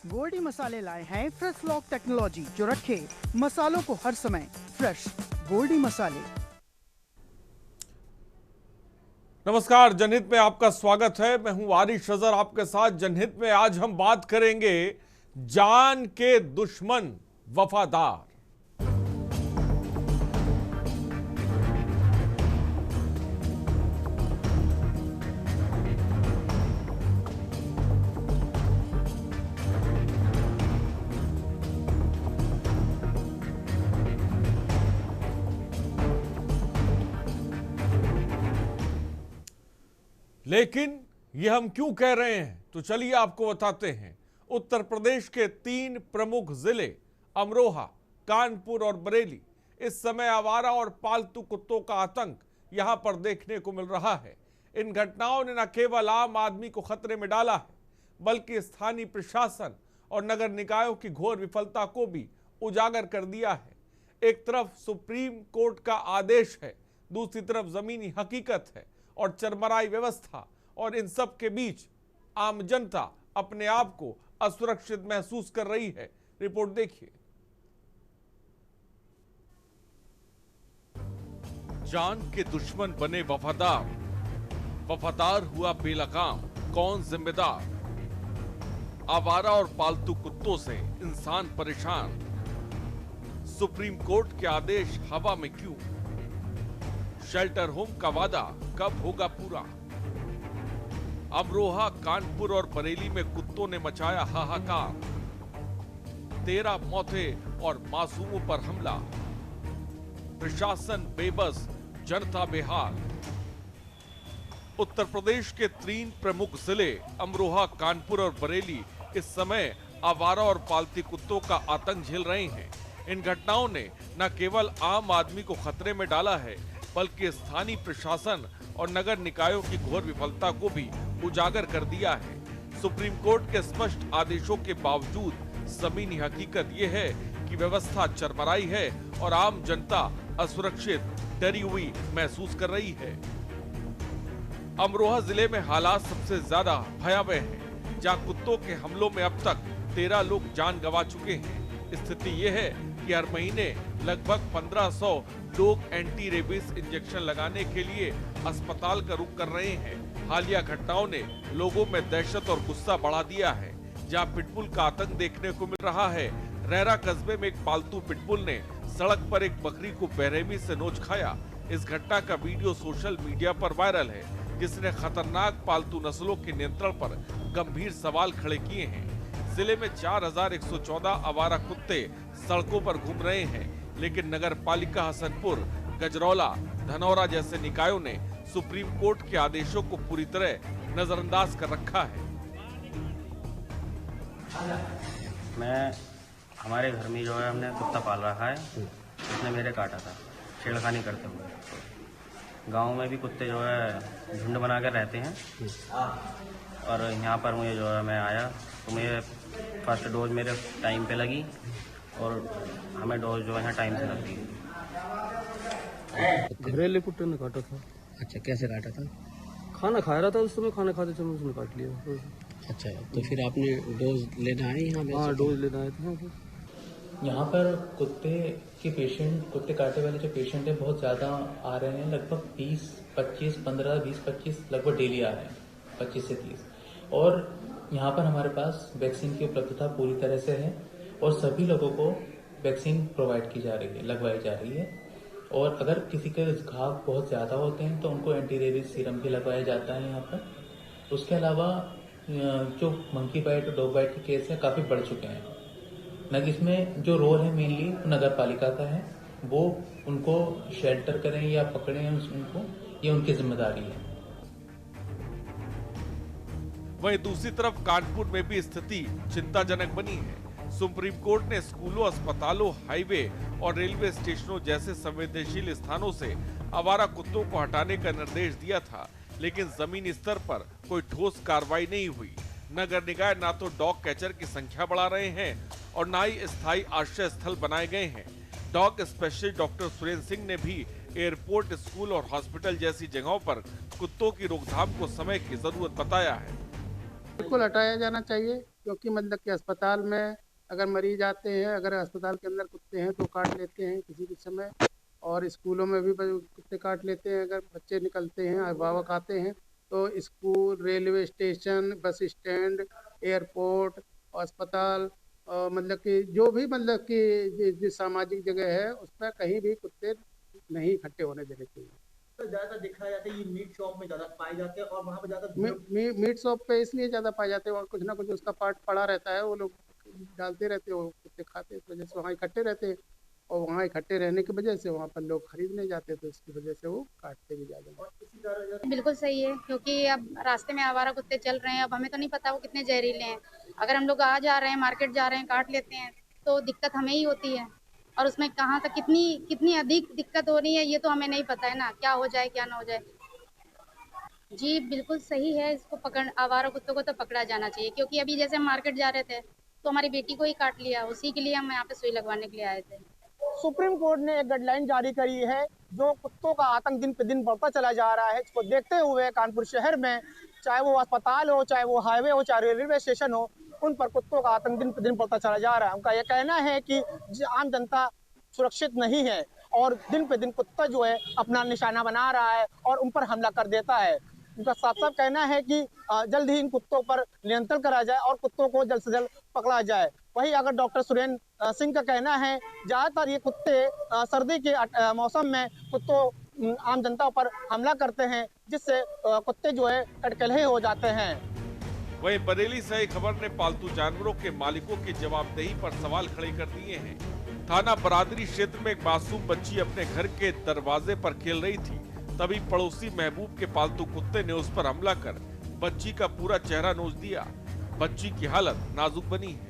गोल्डी मसाले लाए हैं फ्रेश लॉक टेक्नोलॉजी जो रखे मसालों को हर समय फ्रेश। गोल्डी मसाले। नमस्कार, जनहित में आपका स्वागत है। मैं हूं आरिश अजहर आपके साथ। जनहित में आज हम बात करेंगे जान के दुश्मन वफादार। लेकिन ये हम क्यों कह रहे हैं, तो चलिए आपको बताते हैं। उत्तर प्रदेश के 3 प्रमुख जिले अमरोहा, कानपुर और बरेली, इस समय आवारा और पालतू कुत्तों का आतंक यहां पर देखने को मिल रहा है। इन घटनाओं ने न केवल आम आदमी को खतरे में डाला है, बल्कि स्थानीय प्रशासन और नगर निकायों की घोर विफलता को भी उजागर कर दिया है। एक तरफ सुप्रीम कोर्ट का आदेश है, दूसरी तरफ जमीनी हकीकत है और चरमराई व्यवस्था, और इन सब के बीच आम जनता अपने आप को असुरक्षित महसूस कर रही है। रिपोर्ट देखिए। जान के दुश्मन बने वफादार, वफादार हुआ बेलगाम, कौन जिम्मेदार? आवारा और पालतू कुत्तों से इंसान परेशान, सुप्रीम कोर्ट के आदेश हवा में क्यों? शेल्टर होम का वादा कब होगा पूरा? अमरोहा, कानपुर और बरेली में कुत्तों ने मचाया हाहाकार, 13 मौतें और मासूमों पर हमला। प्रशासन बेबस, जनता बेहाल। उत्तर प्रदेश के 3 प्रमुख जिले अमरोहा, कानपुर और बरेली इस समय आवारा और पालतू कुत्तों का आतंक झेल रहे हैं। इन घटनाओं ने न केवल आम आदमी को खतरे में डाला है, बल्कि स्थानीय प्रशासन और नगर निकायों की घोर विफलता को भी उजागर कर दिया है। सुप्रीम कोर्ट के स्पष्ट आदेशों के बावजूद जमीनी हकीकत यह है कि व्यवस्था चरमराई है और आम जनता असुरक्षित, डरी हुई महसूस कर रही है। अमरोहा जिले में हालात सबसे ज्यादा भयावह है, जहां कुत्तों के हमलों में अब तक 13 लोग जान गंवा चुके हैं। स्थिति यह है कि हर महीने लगभग 1500 लोग एंटी रेबीज इंजेक्शन लगाने के लिए अस्पताल का रुख कर रहे हैं। हालिया घटनाओं ने लोगों में दहशत और गुस्सा बढ़ा दिया है, जहां पिटबुल का आतंक देखने को मिल रहा है। रैरा कस्बे में एक पालतू पिटबुल ने सड़क पर एक बकरी को बेरहमी से नोच खाया। इस घटना का वीडियो सोशल मीडिया पर वायरल है, जिसने खतरनाक पालतू नस्लों के नियंत्रण पर गंभीर सवाल खड़े किए हैं। जिले में 4114 आवारा कुत्ते सड़कों पर घूम रहे हैं, लेकिन नगर पालिका हसनपुर, गजरौला, धनौरा जैसे निकायों ने सुप्रीम कोर्ट के आदेशों को पूरी तरह नजरअंदाज कर रखा है। हमारे घर में जो है हमने कुत्ता पाल रखा है, उसने मेरे काटा था छेड़खानी करते हुए। गांव में भी कुत्ते जो है झुंड बना कर रहते हैं, और यहाँ पर मुझे जो है मैं आया तो मुझे फर्स्ट डोज मेरे टाइम पे लगी, और हमें डोज जो है टाइम से लगती है। घरेलू कुत्ते ने काटा था। अच्छा, कैसे काटा था? खाना खा रहा था, उस समय खाना खाते समय उसने काट लिया। अच्छा, तो फिर आपने डोज लेना आए यहाँ? हाँ, डोज लेना आए थे। यहाँ पर कुत्ते के पेशेंट, कुत्ते काटे वाले जो पेशेंट हैं बहुत ज़्यादा आ रहे हैं। लगभग 20-25 लगभग डेली आ रहे हैं, 25 से 30। और यहाँ पर हमारे पास वैक्सीन की उपलब्धता पूरी तरह से है, और सभी लोगों को वैक्सीन प्रोवाइड की जा रही है, लगवाई जा रही है। और अगर किसी के घाव बहुत ज़्यादा होते हैं तो उनको एंटी रेबीज सीरम भी लगवाया जाता है यहाँ पर। उसके अलावा जो मंकी बाइट और डॉग बाइट के केस हैं काफ़ी बढ़ चुके हैं। इसमें जो रोल है मेनली नगर पालिका का है, वो उनको शेल्टर करें या पकड़ें उनको, ये उनकी जिम्मेदारी है। वहीं दूसरी तरफ कानपुर में भी स्थिति चिंताजनक बनी है। सुप्रीम कोर्ट ने स्कूलों, अस्पतालों, हाईवे और रेलवे स्टेशनों जैसे संवेदनशील स्थानों से आवारा कुत्तों को हटाने का निर्देश दिया था, लेकिन जमीनी स्तर पर कोई ठोस कार्रवाई नहीं हुई। नगर निकाय ना तो डॉग कैचर की संख्या बढ़ा रहे हैं और ना ही स्थायी आश्रय स्थल बनाए गए हैं। Dog specialist doctor Surendra Singh ने भी एयरपोर्ट, स्कूल और हॉस्पिटल जैसी जगहों पर कुत्तों की रोकथाम को समय की जरूरत बताया है। बिल्कुल हटाया जाना चाहिए। क्योंकि मतलब कि अस्पताल में अगर मरीज आते हैं, अगर अस्पताल के अंदर कुत्ते हैं तो काट लेते हैं किसी भी समय, और स्कूलों में भी कुत्ते काट लेते हैं। अगर बच्चे निकलते हैं, अभिभावक आते हैं तो school, railway station, bus stand, airport, अस्पताल, मतलब कि जो भी मतलब कि जिस सामाजिक जगह है उस पर कहीं भी कुत्ते नहीं इकट्ठे होने देने चाहिए। तो ज्यादातर देखा जाता है ये मीट शॉप में ज्यादा पाए जाते हैं और वहाँ पे ज्यादा मीट शॉप पे इसलिए ज्यादा पाए जाते हैं और कुछ ना कुछ उसका पार्ट पड़ा रहता है, वो लोग डालते रहते हैं, वो कुत्ते खाते हैं, इस वजह से वहाँ इकट्ठे रहते हैं, और वहाँ इकट्ठे रहने की वजह से वहाँ पर लोग खरीदने जाते हैं, तो इसकी वजह से वो काटते भी ज्यादा। बिल्कुल सही है, क्योंकि अब रास्ते में आवारा कुत्ते चल रहे हैं, अब हमें तो नहीं पता वो कितने जहरीले हैं। अगर हम लोग आ जा रहे हैं, मार्केट जा रहे हैं, काट लेते हैं तो दिक्कत हमें ही होती है, और उसमें कहाँ तक कितनी अधिक दिक्कत हो रही है ये तो हमें नहीं पता है ना, क्या हो जाए क्या ना हो जाए। जी बिल्कुल सही है, इसको आवारा कुत्तों को तो पकड़ा जाना चाहिए, क्योंकि अभी जैसे हम मार्केट जा रहे थे तो हमारी बेटी को ही काट लिया, उसी के लिए हम यहाँ पे सुई लगवाने के लिए आए थे। सुप्रीम कोर्ट ने एक गाइडलाइन जारी करी है, जो कुत्तों का आतंक दिन पे दिन बढ़ता चला जा रहा है। इसको देखते हुए कानपुर शहर में, चाहे वो अस्पताल हो, चाहे वो हाईवे हो, चाहे रेलवे स्टेशन हो, उन पर कुत्तों का आतंक दिन पे दिन बढ़ता चला जा रहा है। उनका यह कहना है कि आम जनता सुरक्षित नहीं है और दिन पे दिन कुत्ता जो है अपना निशाना बना रहा है और उन पर हमला कर देता है। उनका साफ साफ कहना है कि जल्द ही इन कुत्तों पर नियंत्रण करा जाए और कुत्तों को जल्द से जल्द पकड़ा जाए। वहीं अगर डॉक्टर सुरेंद्र सिंह का कहना है, ज्यादातर ये कुत्ते सर्दी के मौसम में कुत्तों आम जनता पर हमला करते हैं, जिससे कुत्ते जो है कटकलहे हो जाते हैं। वहीं बरेली से एक खबर ने पालतू जानवरों के मालिकों की जवाबदेही पर सवाल खड़े कर दिए हैं। थाना बरादरी क्षेत्र में एक मासूम बच्ची अपने घर के दरवाजे पर खेल रही थी, तभी पड़ोसी महबूब के पालतू कुत्ते ने उस पर हमला कर बच्ची का पूरा चेहरा नोच दिया। बच्ची की हालत नाजुक बनी है।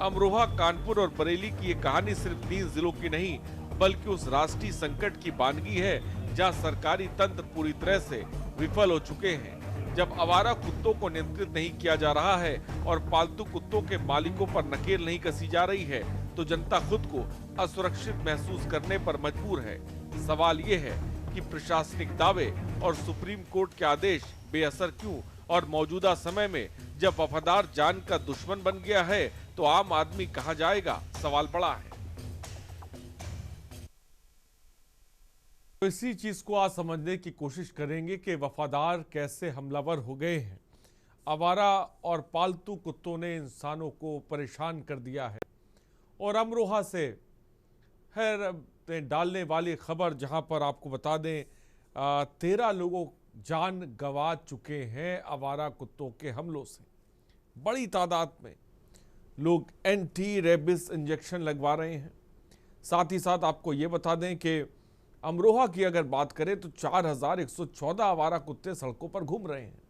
अमरोहा, कानपुर और बरेली की ये कहानी सिर्फ 3 जिलों की नहीं, बल्कि उस राष्ट्रीय संकट की बानगी है जहां सरकारी तंत्र पूरी तरह से विफल हो चुके हैं। जब आवारा कुत्तों को नियंत्रित नहीं किया जा रहा है और पालतू कुत्तों के मालिकों पर नकेल नहीं कसी जा रही है, तो जनता खुद को असुरक्षित महसूस करने पर मजबूर है। सवाल ये है कि प्रशासनिक दावे और सुप्रीम कोर्ट के आदेश बेअसर क्यों, और मौजूदा समय में जब वफादार जान का दुश्मन बन गया है तो आम आदमी कहां जाएगा, सवाल बड़ा है। तो इसी चीज को आज समझने की कोशिश करेंगे कि वफादार कैसे हमलावर हो गए हैं। आवारा और पालतू कुत्तों ने इंसानों को परेशान कर दिया है। और अमरोहा से है डालने वाली खबर, जहां पर आपको बता दें 13 लोगों जान गंवा चुके हैं आवारा कुत्तों के हमलों से। बड़ी तादाद में लोग एंटी रेबिस इंजेक्शन लगवा रहे हैं। साथ ही साथ आपको ये बता दें कि अमरोहा की अगर बात करें तो 4114 आवारा कुत्ते सड़कों पर घूम रहे हैं।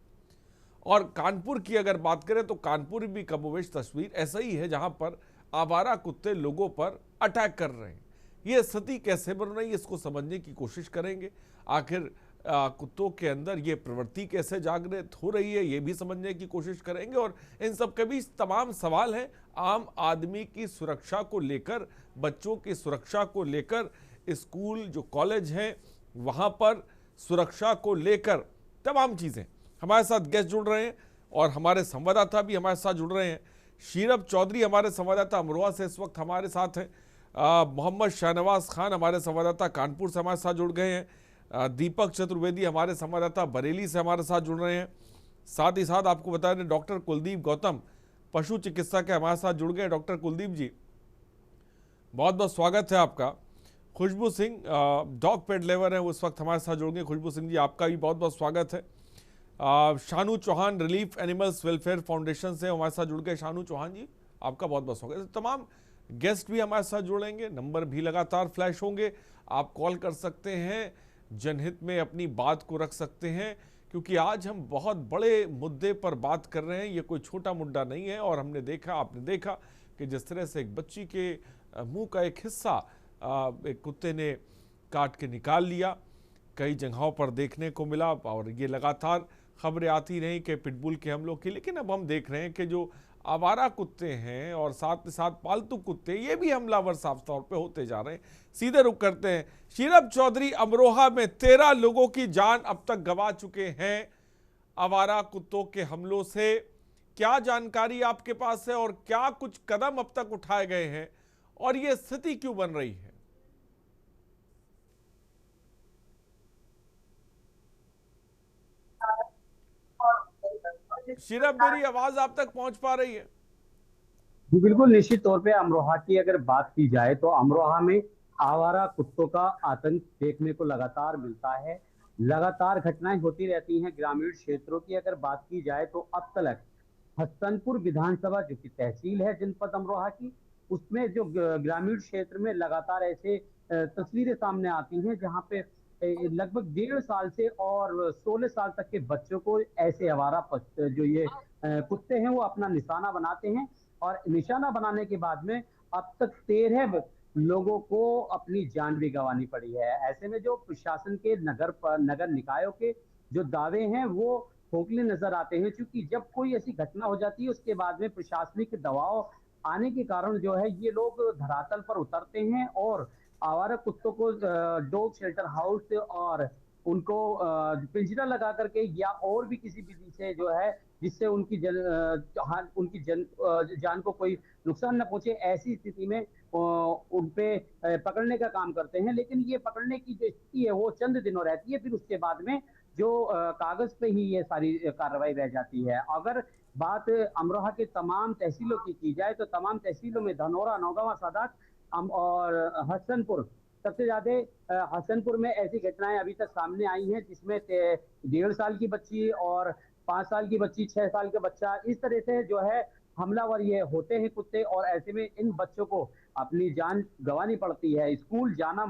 और कानपुर की अगर बात करें तो कानपुर भी कमोवेश तस्वीर ऐसा ही है, जहां पर आवारा कुत्ते लोगों पर अटैक कर रहे हैं। ये स्थिति कैसे बन रही है, इसको समझने की कोशिश करेंगे। आखिर कुत्तों के अंदर ये प्रवृत्ति कैसे जागृत हो रही है, ये भी समझने की कोशिश करेंगे। और इन सब के बीच तमाम सवाल हैं आम आदमी की सुरक्षा को लेकर, बच्चों की सुरक्षा को लेकर, स्कूल जो कॉलेज हैं वहाँ पर सुरक्षा को लेकर, तमाम चीज़ें। हमारे साथ गेस्ट जुड़ रहे हैं और हमारे संवाददाता भी हमारे साथ जुड़ रहे हैं। शीरब चौधरी हमारे संवाददाता अमरोहा से इस वक्त हमारे साथ हैं। मोहम्मद शाहनवाज खान हमारे संवाददाता कानपुर से हमारे साथ जुड़ गए हैं। दीपक चतुर्वेदी हमारे संवाददाता बरेली से हमारे साथ जुड़ रहे हैं। साथ ही साथ आपको बता दें डॉक्टर कुलदीप गौतम पशु चिकित्सक के हमारे साथ जुड़ गए। डॉक्टर कुलदीप जी, बहुत बहुत स्वागत है आपका। खुशबू सिंह डॉग पेट लेवर है, उस वक्त हमारे साथ जुड़ गए। खुशबू सिंह जी, आपका भी बहुत बहुत स्वागत है। Shanu Chauhan relief animals welfare foundation से हमारे साथ जुड़ गए। शानू चौहान जी, आपका बहुत बहुत स्वागत है। तमाम गेस्ट भी हमारे साथ जुड़ेंगे, नंबर भी लगातार फ्लैश होंगे, आप कॉल कर सकते हैं, जनहित में अपनी बात को रख सकते हैं, क्योंकि आज हम बहुत बड़े मुद्दे पर बात कर रहे हैं। ये कोई छोटा मुद्दा नहीं है। और हमने देखा, आपने देखा कि जिस तरह से एक बच्ची के मुंह का एक हिस्सा एक कुत्ते ने काट के निकाल लिया, कई जगहों पर देखने को मिला। और ये लगातार खबरें आती रहीं कि पिटबुल के हमलों की, लेकिन अब हम देख रहे हैं कि जो आवारा कुत्ते हैं और साथ साथ पालतू कुत्ते, ये भी हमलावर साफ तौर पे होते जा रहे हैं। सीधे रुक करते हैं। शीरब चौधरी, अमरोहा में 13 लोगों की जान अब तक गंवा चुके हैं आवारा कुत्तों के हमलों से। क्या जानकारी आपके पास है और क्या कुछ कदम अब तक उठाए गए हैं और ये स्थिति क्यों बन रही है? शीरब, मेरी आवाज आप तक पहुंच पा रही है? जी बिल्कुल, निश्चित तौर पे अमरोहा की अगर बात की जाए तो अमरोहा में आवारा कुत्तों का आतंक देखने को लगातार मिलता है। लगातार घटनाएं होती रहती हैं। ग्रामीण क्षेत्रों की अगर बात की जाए तो अब तक हसनपुर विधानसभा जो कि तहसील है जनपद अमरोहा की, उसमें जो ग्रामीण क्षेत्र में लगातार ऐसे तस्वीरें सामने आती हैं जहां पे लगभग 1.5 साल से और 16 साल तक के बच्चों को ऐसे आवारा जो ये कुत्ते हैं वो अपना निशाना बनाते हैं और निशाना बनाने के बाद में अब तक 13 लोगों को अपनी जान भी गंवानी पड़ी है। ऐसे में जो प्रशासन के नगर निकायों के जो दावे हैं वो खोखले नजर आते हैं, क्योंकि जब कोई ऐसी घटना हो जाती है उसके बाद में प्रशासनिक दबाव आने के कारण जो है ये लोग धरातल पर उतरते हैं और आवारा कुत्तों को डॉग शेल्टर हाउस और उनको पिंजरा लगा करके या और भी किसी विधि से जो है जिससे उनकी जान को कोई नुकसान न पहुंचे, ऐसी स्थिति में उन पे पकड़ने का काम करते हैं। लेकिन ये पकड़ने की जो स्थिति है वो चंद दिनों रहती है, फिर उसके बाद में जो कागज पे ही ये सारी कार्रवाई रह जाती है। अगर बात अमरोहा के तमाम तहसीलों की जाए तो तमाम तहसीलों में धनौरा, नौगावा, सादात और हसनपुर सबसे ज्यादा हसनपुर में ऐसी घटनाएं अभी तक सामने आई हैं जिसमें 1.5 साल की बच्ची और 5 साल की बच्ची, 6 साल का बच्चा, इस तरह से जो है हमलावर ये होते हैं कुत्ते और ऐसे में इन बच्चों को अपनी जान गंवानी पड़ती है। स्कूल जाना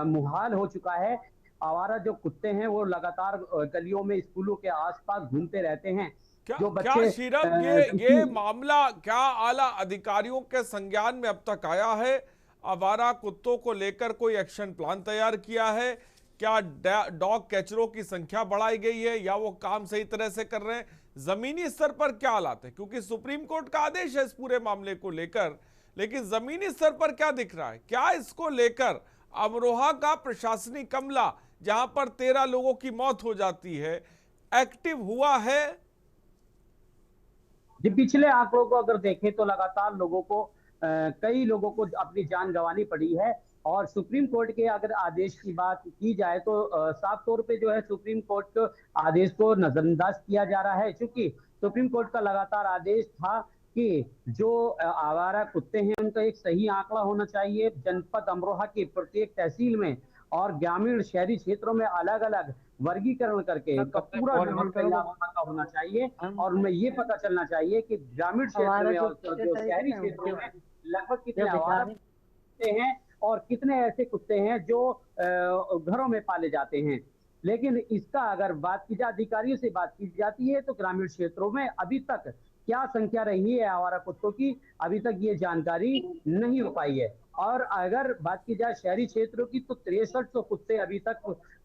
मुहाल हो चुका है। आवारा जो कुत्ते हैं वो लगातार गलियों में स्कूलों के आसपास घूमते रहते हैं। क्या शीरब ये मामला क्या आला अधिकारियों के संज्ञान में अब तक आया है? आवारा कुत्तों को लेकर कोई एक्शन प्लान तैयार किया है? क्या डॉग कैचरों की संख्या बढ़ाई गई है या वो काम सही तरह से कर रहे हैं? जमीनी स्तर पर क्या हालात है? क्योंकि सुप्रीम कोर्ट का आदेश है इस पूरे मामले को लेकर, लेकिन जमीनी स्तर पर क्या दिख रहा है? क्या इसको लेकर अमरोहा का प्रशासनिक अमला, जहां पर 13 लोगों की मौत हो जाती है, एक्टिव हुआ है? जी, पिछले आंकड़ों को अगर देखें तो लगातार लोगों को कई लोगों को अपनी जान गंवानी पड़ी है और सुप्रीम कोर्ट के अगर आदेश की बात की जाए तो साफ तौर पे जो है सुप्रीम कोर्ट के आदेश को नजरअंदाज किया जा रहा है, क्योंकि सुप्रीम कोर्ट का लगातार आदेश था कि जो आवारा कुत्ते हैं उनका एक सही आंकड़ा होना चाहिए जनपद अमरोहा की प्रत्येक तहसील में और ग्रामीण शहरी क्षेत्रों में अलग अलग वर्गीकरण करके पूरा का होना चाहिए और उनमें ये पता चलना चाहिए कि ग्रामीण क्षेत्र में और जो शहरी क्षेत्रों में लगभग कितने आवारा कुत्ते हैं और कितने ऐसे कुत्ते हैं जो घरों में पाले जाते हैं। लेकिन इसका अगर बात की जाए, अधिकारियों से बात की जाती है तो ग्रामीण क्षेत्रों में अभी तक क्या संख्या रही है आवारा कुत्तों की, अभी तक ये जानकारी नहीं हो पाई है। और अगर बात की जाए शहरी क्षेत्रों की तो 6300 कुत्ते अभी तक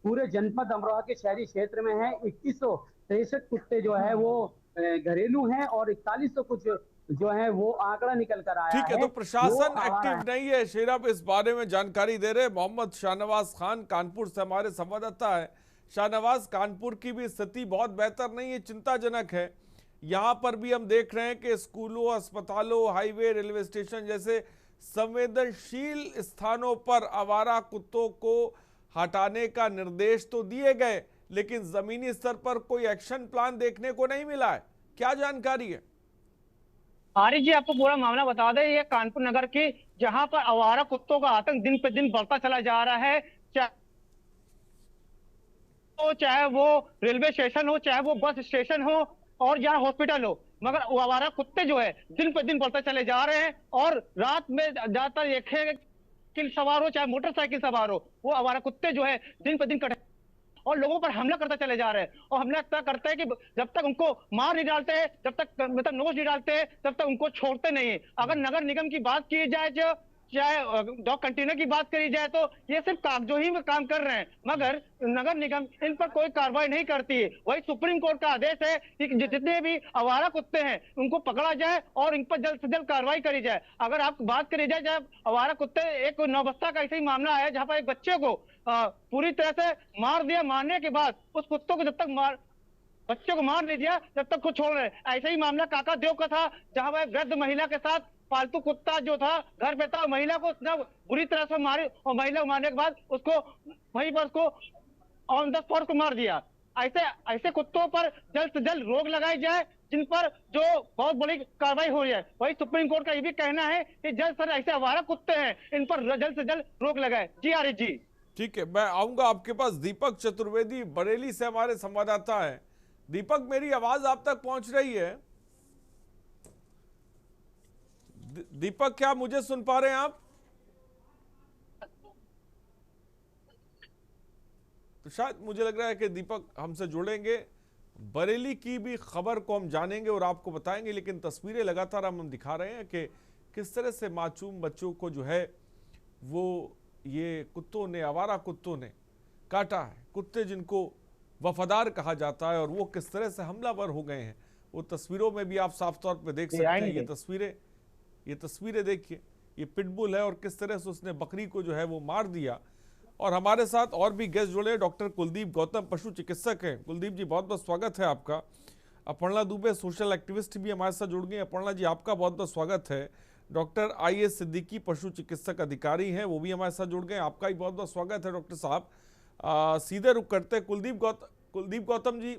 पूरे जनपद अमरोहा के शहरी क्षेत्र में हैं। 2163 कुत्ते जो है वो घरेलू हैं और 4100 कुछ जो है वो आंकड़ा निकल कर आया है। ठीक है, तो प्रशासन एक्टिव नहीं है। शीरब, इस बारे में जानकारी दे रहे मोहम्मद शाहनवाज खान कानपुर से हमारे संवाददाता है। शाहनवाज, कानपुर की भी स्थिति बहुत बेहतर नहीं है, चिंताजनक है। यहाँ पर भी हम देख रहे हैं कि स्कूलों, अस्पतालों, हाईवे, रेलवे स्टेशन जैसे संवेदनशील स्थानों पर आवारा कुत्तों को हटाने का निर्देश तो दिए गए, लेकिन जमीनी स्तर पर कोई एक्शन प्लान देखने को नहीं मिला है। क्या जानकारी है? आरिफ जी, आपको पूरा मामला बता दें, ये कानपुर नगर की जहां पर आवारा कुत्तों का आतंक दिन पे दिन बढ़ता चला जा रहा है। चाहे वो रेलवे स्टेशन हो, चाहे वो बस स्टेशन हो और या हॉस्पिटल हो, मगर आवारा कुत्ते जो है दिन पे दिन बढ़ते चले जा रहे हैं। और रात में ज्यादातर साइकिल सवार हो चाहे मोटरसाइकिल सवार हो, वो आवारा कुत्ते जो है दिन पे दिन और लोगों पर हमला करते चले जा रहे हैं। और हमला इतना करते हैं कि जब तक उनको मार नहीं डालते हैं, जब तक मतलब नोच नहीं डालते हैं, तब तक उनको छोड़ते नहीं है। अगर नगर निगम की बात की जाए, जो चाहे डॉग कंटेनर की बात करी जाए, तो ये सिर्फ कागजों ही में काम कर रहे हैं, मगर नगर निगम इन पर कोई कार्रवाई नहीं करती है। वही सुप्रीम कोर्ट का आदेश है कि जितने भी आवारा कुत्ते हैं उनको पकड़ा जाए और इन पर जल्द से जल्द कार्रवाई करी जाए। अगर आप बात करी जाए, जब आवारा कुत्ते, एक नौबस्ता का ऐसा ही मामला आया जहां पर एक बच्चे को पूरी तरह से मार दिया। मारने के बाद उस कुत्तों को जब तक बच्चों को मार नहीं दिया जब तक खुद छोड़ रहे। ऐसा ही मामला काका देव का था, जहां वह वृद्ध महिला के साथ पालतू कुत्ता जो था घर पे था, महिला को उसने बुरी तरह से मारे और महिला को मारने के बाद उसको वहीं पर उसको ऑन द स्पॉट को मार दिया। ऐसे कुत्तों पर जल्द से जल्द रोक लगाई जाए, जिन पर जो बहुत बड़ी कार्रवाई हो रही है। वही सुप्रीम कोर्ट का ये भी कहना है कि जल्द से ऐसे आवारा कुत्ते हैं, इन पर जल्द से जल्द रोक लगाए। जी आरिफ जी। ठीक है, मैं आऊंगा आपके पास। दीपक चतुर्वेदी बरेली से हमारे संवाददाता है। दीपक, मेरी आवाज आप तक पहुंच रही है? दीपक, क्या मुझे सुन पा रहे हैं आप? तो शायद मुझे लग रहा है कि दीपक हमसे जुड़ेंगे। बरेली की भी खबर को हम जानेंगे और आपको बताएंगे, लेकिन तस्वीरें लगातार हम दिखा रहे हैं कि किस तरह से मासूम बच्चों को जो है वो ये कुत्तों ने, आवारा कुत्तों ने काटा है। कुत्ते जिनको वफादार कहा जाता है, और वो किस तरह से हमलावर हो गए हैं, वो तस्वीरों में भी आप साफ तौर पे देख सकते हैं। ये तस्वीरें देखिए, ये पिटबुल है और किस तरह से उसने बकरी को जो है वो मार दिया। और हमारे साथ और भी गेस्ट जुड़े, डॉक्टर कुलदीप गौतम पशु चिकित्सक हैं। कुलदीप जी, बहुत बहुत स्वागत है आपका। अपर्णा दुबे सोशल एक्टिविस्ट भी हमारे साथ जुड़ गए। अपर्णा जी, आपका बहुत बहुत स्वागत है। डॉक्टर IS सिद्दीकी पशु चिकित्सक अधिकारी हैं, वो भी हमारे साथ जुड़ गए। आपका भी बहुत बहुत स्वागत है डॉक्टर साहब। सीधे रुक करते कुलदीप गौतम जी,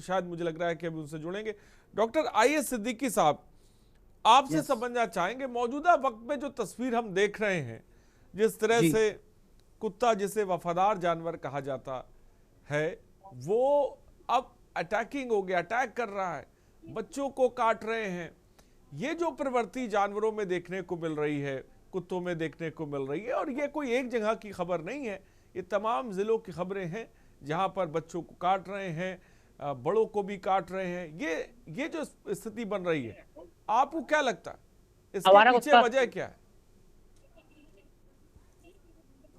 शायद मुझे लग रहा है कि अभी उनसे जुड़ेंगे। डॉक्टर IS सिद्दीकी साहब, आपसे समझना चाहेंगे, मौजूदा वक्त में जो तस्वीर हम देख रहे हैं, जिस तरह से कुत्ता जिसे वफादार जानवर कहा जाता है वो अब अटैकिंग हो गया, अटैक कर रहा है, बच्चों को काट रहे हैं। ये जो प्रवृत्ति जानवरों में देखने को मिल रही है, कुत्तों में देखने को मिल रही है, और ये कोई एक जगह की खबर नहीं है, ये तमाम जिलों की खबरें हैं जहां पर बच्चों को काट रहे हैं, बड़ों को भी काट रहे हैं। ये जो स्थिति बन रही है, आपको क्या लगता है इसके पीछे वजह क्या है?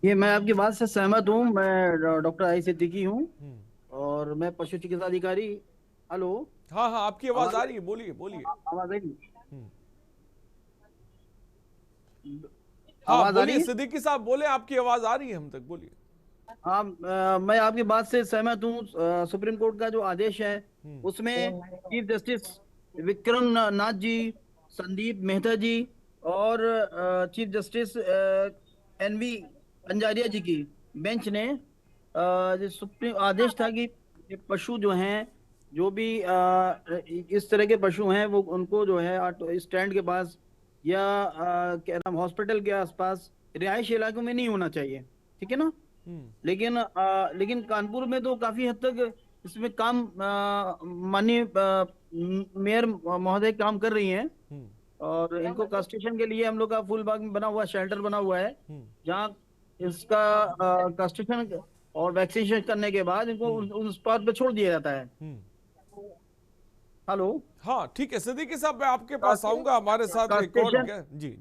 ये मैं आपकी बात से सहमत हूँ। मैं डॉक्टर IS सिद्दीकी हूँ और मैं पशु चिकित्सा अधिकारी। हेलो, हाँ, आपकी आवाज आ रही है, बोलिए। आवाज आ रही? हाँ, बोलिए सिद्दीकी साहब, बोले, आपकी आवाज आ रही है हम तक, बोलिए। हाँ, मैं आपकी बात से सहमत हूँ। सुप्रीम कोर्ट का जो आदेश है उसमें चीफ जस्टिस विक्रम नाथ जी, संदीप मेहता जी और चीफ जस्टिस NV पंजारिया जी की बेंच ने जो सुप्रीम आदेश था कि पशु जो हैं, जो भी इस तरह के पशु हैं, वो उनको जो है स्टैंड के पास या क्या नाम हॉस्पिटल के आसपास रिहायशी इलाकों में नहीं होना चाहिए, ठीक है ना। लेकिन कानपुर में तो काफी हद तक इसमें काम माननीय मेयर महोदय काम कर रही हैं, और इनको कास्टेशन के लिए हम लोग का फूलबाग में बना हुआ शेल्टर बना हुआ है, जहाँ इसका कास्टेशन और वैक्सीनेशन करने के बाद इनको उस स्पॉट पे छोड़ दिया जाता है। हेलो, हाँ, ठीक है सिद्दीकी साहब, मैं आपके पास आऊंगा। हमारे साथ एक और जी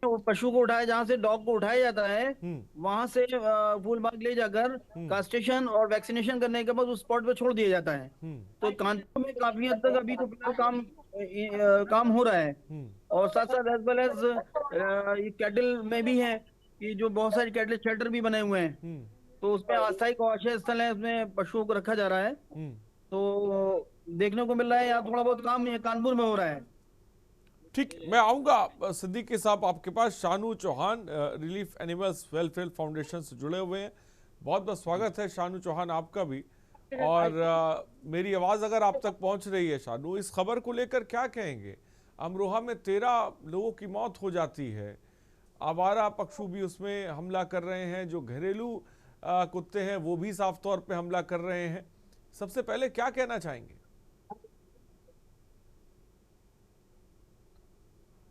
वो पशु को उठाया, जहाँ से डॉग को उठाया जाता है, वहां से फूलबाग ले जाकर कास्टेशन और वैक्सीनेशन करने के बाद उस स्पॉट पे छोड़ दिया जाता है। तो कानपुर में काफी हद तक अभी तो काम हो रहा है, और साथ साथ एज वेल एज कैटल में भी है कि जो बहुत सारे कैटल शेल्टर भी बने हुए हैं, तो उसमें अस्थायी आश्रय स्थल है, उसमें पशुओं को रखा जा रहा है। तो देखने को मिल रहा है यहाँ थोड़ा बहुत काम कानपुर में हो रहा है। ठीक, मैं आऊंगा सिद्दीकी साहब आपके पास। Shanu Chauhan relief animals welfare foundation से जुड़े हुए हैं, बहुत बहुत स्वागत है शानू चौहान आपका भी। और मेरी आवाज अगर आप तक पहुंच रही है शानू, इस खबर को लेकर क्या कहेंगे? अमरोहा में 13 लोगों की मौत हो जाती है, आवारा पशु भी उसमें हमला कर रहे हैं, जो घरेलू कुत्ते हैं वो भी साफ तौर पे हमला कर रहे हैं। सबसे पहले क्या कहना चाहेंगे?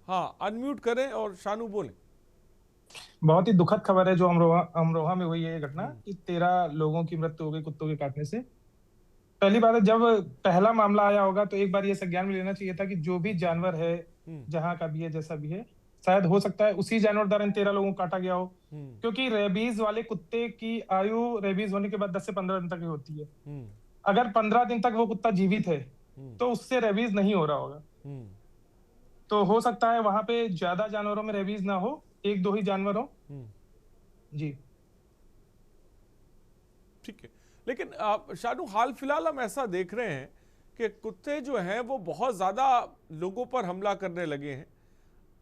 हाँ, अनम्यूट करें और शानू बोलें। बहुत ही दुखद खबर है जो अमरोहा में हुई है ये घटना कि 13 लोगों की मृत्यु हो गई कुत्तों के काटने से। पहली बात है, जब पहला मामला आया होगा तो एक बार ये संज्ञान में लेना चाहिए था कि जो भी जानवर है, जहां का भी है, जैसा भी है, शायद हो सकता है उसी जानवर द्वारा इन 13 लोगों को काटा गया हो, क्योंकि रेबीज वाले कुत्ते की आयु रेबीज होने के बाद 10 से 15 दिन तक ही होती है। अगर 15 दिन तक वो कुत्ता जीवित है तो उससे रेबीज नहीं हो रहा होगा। तो हो सकता है वहां पे ज्यादा जानवरों में रेबीज ना हो, 1-2 ही जानवर हो। जी ठीक है, लेकिन शानू हाल फिलहाल हम ऐसा देख रहे हैं कि कुत्ते जो हैं वो बहुत ज़्यादा लोगों पर हमला करने लगे हैं।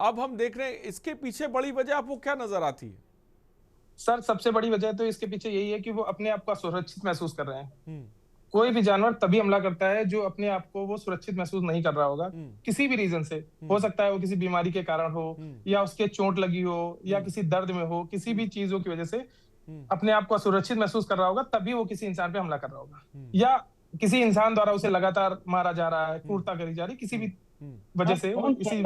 अब हम देख रहे हैं इसके पीछे बड़ी वजह आपको क्या नजर आती है? सर सबसे बड़ी वजह तो इसके पीछे यही है कि वो अपने आप को सुरक्षित महसूस कर रहे हैं। कोई भी जानवर तभी हमला करता है जो अपने आप को वो सुरक्षित महसूस नहीं कर रहा होगा, किसी भी रीजन से। हो सकता है वो किसी बीमारी के कारण हो, या उसके चोट लगी हो, या किसी दर्द में हो, किसी भी चीजों की वजह से अपने आप को असुरक्षित महसूस कर रहा होगा, तभी वो किसी इंसान पे हमला कर रहा होगा। या किसी इंसान द्वारा उसे लगातार मारा जा रहा है, क्रूरता करी जा रही, किसी भी वजह से वो किसी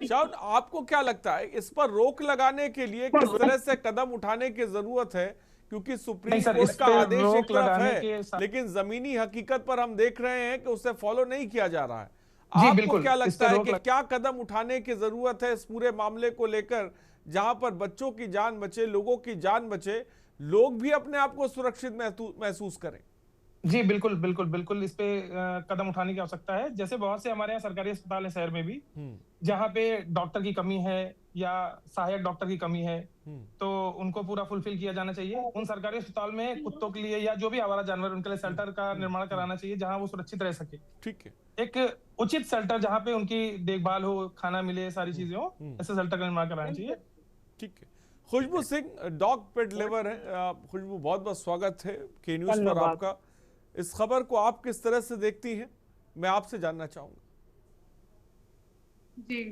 शायद आपको क्या लगता है इस पर रोक लगाने के लिए किस तरह से कदम उठाने की जरूरत है? क्योंकि सुप्रीम कोर्ट का आदेश एक तरफ है, लेकिन जमीनी हकीकत पर हम देख रहे हैं कि उसे फॉलो नहीं किया जा रहा है। आपको क्या लगता है कि क्या कदम उठाने की जरूरत है इस पूरे मामले को लेकर, जहां पर बच्चों की जान बचे, लोगों की जान बचे, लोग भी अपने आप को सुरक्षित महसूस करें? जी बिल्कुल बिल्कुल बिल्कुल, इस पे कदम उठाने की आवश्यकता है। जैसे बहुत से हमारे यहाँ सरकारी अस्पताल है शहर में भी, जहाँ पे डॉक्टर की कमी है या सहायक डॉक्टर की कमी है, तो उनको पूरा फुलफिल किया जाना चाहिए। उन सरकारी अस्पताल में कुत्तों के लिए या जो भी आवारा जानवर, उनके लिए शेल्टर का निर्माण कराना चाहिए जहाँ वो सुरक्षित रह सके। ठीक है, एक उचित शेल्टर जहाँ पे उनकी देखभाल हो, खाना मिले, सारी चीजें हो, ऐसे शेल्टर का निर्माण कराना चाहिए। ठीक है। खुशबू सिंह डॉग पेट लवर है। खुशबू, बहुत बहुत स्वागत है के न्यूज पर आपका। इस खबर को आप किस तरह से देखती हैं, मैं आपसे जानना चाहूंगा। जी,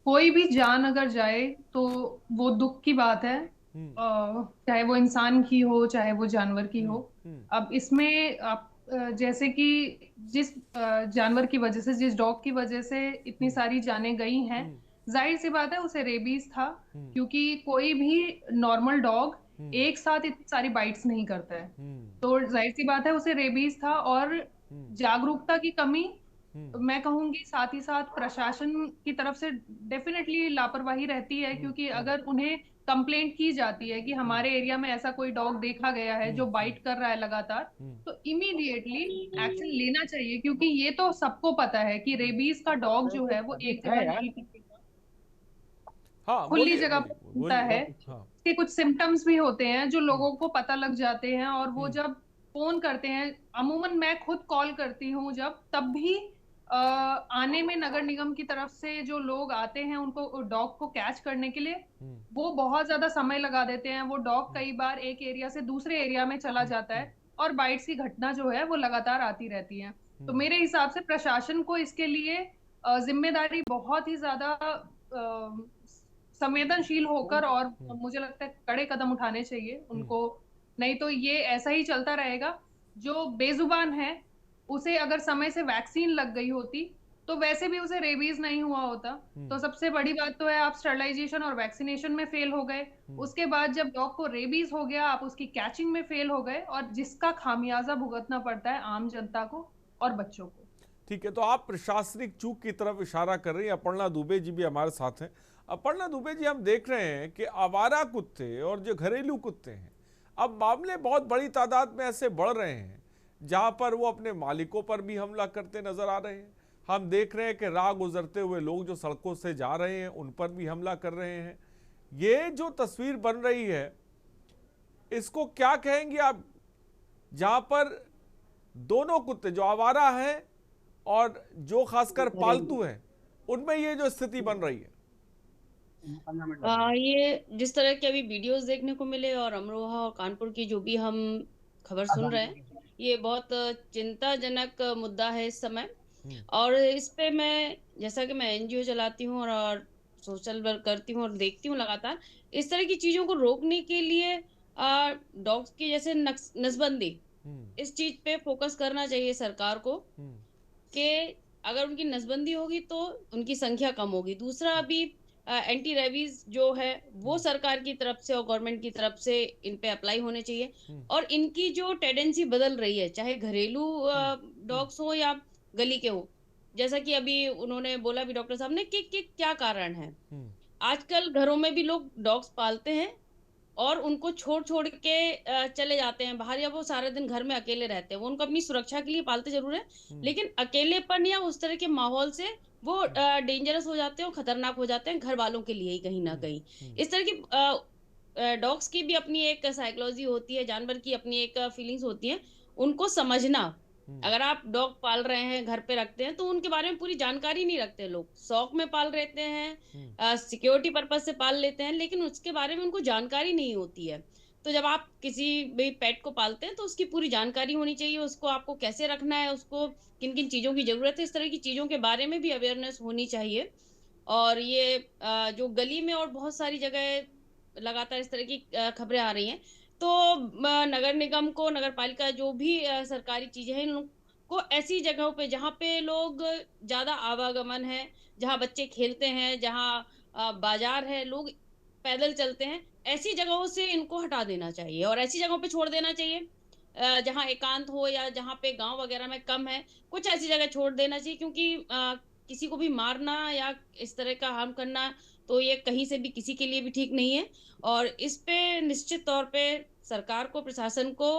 कोई भी जान अगर जाए तो वो दुख की बात है, चाहे वो इंसान की हो चाहे वो जानवर की हो। अब इसमें आप जैसे कि जिस जानवर की वजह से, जिस डॉग की वजह से इतनी सारी जानें गई हैं, जाहिर सी बात है उसे रेबीज था, क्योंकि कोई भी नॉर्मल डॉग एक साथ इतनी सारी बाइट्स नहीं करता है, तो जाहिर सी बात है उसे रेबीज था। और जागरूकता की कमी, मैं कहूंगी साथ ही साथ प्रशासन की तरफ से डेफिनेटली लापरवाही रहती है, क्योंकि अगर उन्हें कंप्लेंट की जाती है कि हमारे एरिया में ऐसा कोई डॉग देखा गया है जो बाइट कर रहा है लगातार, तो इमीडिएटली एक्शन लेना चाहिए, क्योंकि ये तो सबको पता है कि रेबीज का डॉग जो है वो एक जगह नहीं टिकेगा, खुली जगह पर घूमता है। के कुछ सिम्टम्स भी होते हैं जो लोगों को पता लग जाते हैं, और वो जब फोन करते हैं, अमूमन मैं खुद कॉल करती हूँ जब, तब भी आने में नगर निगम की तरफ से जो लोग आते हैं उनको डॉग को कैच करने के लिए, वो बहुत ज्यादा समय लगा देते हैं। वो डॉग कई बार एक एरिया से दूसरे एरिया में चला जाता है, और बाइट्स की घटना जो है वो लगातार आती रहती है। तो मेरे हिसाब से प्रशासन को इसके लिए जिम्मेदारी बहुत ही ज्यादा संवेदनशील होकर, और मुझे लगता है कड़े कदम उठाने चाहिए उनको, नहीं तो ये ऐसा ही चलता रहेगा। जो बेजुबान है उसे अगर समय से वैक्सीन लग गई होती तो वैसे भी उसे रेबीज नहीं हुआ होता। तो सबसे बड़ी बात तो है आप स्टरलाइजेशन और वैक्सीनेशन में फेल हो गए, उसके बाद जब डॉग को रेबीज हो गया आप उसकी कैचिंग में फेल हो गए, और जिसका खामियाजा भुगतना पड़ता है आम जनता को और बच्चों को। ठीक है, तो आप प्रशासनिक चूक की तरफ इशारा कर रही हैं। अपर्णा दुबे जी भी हमारे साथ हैं। अपर्णा दुबे जी, हम देख रहे हैं कि आवारा कुत्ते और जो घरेलू कुत्ते हैं, अब मामले बहुत बड़ी तादाद में ऐसे बढ़ रहे हैं जहां पर वो अपने मालिकों पर भी हमला करते नजर आ रहे हैं। हम देख रहे हैं कि राह गुजरते हुए लोग जो सड़कों से जा रहे हैं उन पर भी हमला कर रहे हैं। ये जो तस्वीर बन रही है इसको क्या कहेंगे आप, जहां पर दोनों कुत्ते जो आवारा हैं और जो खासकर पालतू हैं उनमें ये जो स्थिति बन रही है? ये जिस तरह के अभी वीडियोस देखने को मिले और अमरोहा और कानपुर की जो भी हम खबर सुन रहे हैं, ये बहुत चिंताजनक मुद्दा है इस समय। और इस पे मैं, जैसा कि मैं एनजीओ चलाती हूँ और सोशल वर्क करती हूँ और देखती हूँ लगातार, इस तरह की चीजों को रोकने के लिए डॉग्स की जैसे नसबंदी, इस चीज पे फोकस करना चाहिए सरकार को, कि अगर उनकी नसबंदी होगी तो उनकी संख्या कम होगी। दूसरा, अभी एंटी रेबीज जो है वो सरकार की तरफ से और गवर्नमेंट की तरफ से इन पे अप्लाई होने चाहिए। और इनकी जो टेंडेंसी बदल रही है, चाहे घरेलू डॉग्स हो या गली के हो, जैसा कि अभी उन्होंने बोला भी डॉक्टर साहब ने कि क्या कारण है। आजकल घरों में भी लोग डॉग्स पालते हैं और उनको छोड़ के चले जाते हैं बाहर, या वो सारे दिन घर में अकेले रहते हैं। वो उनको अपनी सुरक्षा के लिए पालते जरूर है, लेकिन अकेलेपन या उस तरह के माहौल से वो डेंजरस हो जाते हैं और खतरनाक हो जाते हैं घर वालों के लिए ही कहीं ना कहीं। इस तरह की डॉग्स की भी अपनी एक साइकोलॉजी होती है, जानवर की अपनी एक फीलिंग्स होती हैं, उनको समझना। अगर आप डॉग पाल रहे हैं, घर पे रखते हैं, तो उनके बारे में पूरी जानकारी नहीं रखते लोग। शौक में पाल रहते हैं, सिक्योरिटी पर्पज से पाल लेते हैं, लेकिन उसके बारे में उनको जानकारी नहीं होती है। तो जब आप किसी भी पेट को पालते हैं तो उसकी पूरी जानकारी होनी चाहिए, उसको आपको कैसे रखना है, उसको किन-किन चीज़ों की ज़रूरत है, इस तरह की चीज़ों के बारे में भी अवेयरनेस होनी चाहिए। और ये जो गली में और बहुत सारी जगह लगातार इस तरह की खबरें आ रही हैं, तो नगर निगम को, नगर पालिका जो भी सरकारी चीज़ें हैं, इन लोग को ऐसी जगहों पे जहाँ पे लोग ज़्यादा आवागमन है, जहाँ बच्चे खेलते हैं, जहाँ बाज़ार है, लोग पैदल चलते हैं, ऐसी जगहों से इनको हटा देना चाहिए और ऐसी जगहों पे छोड़ देना चाहिए जहाँ एकांत हो या जहाँ पे गाँव वगैरह में कम है, कुछ ऐसी जगह छोड़ देना चाहिए, क्योंकि किसी को भी मारना या इस तरह का हार्म करना, तो ये कहीं से भी किसी के लिए भी ठीक नहीं है। और इस पे निश्चित तौर पे सरकार को, प्रशासन को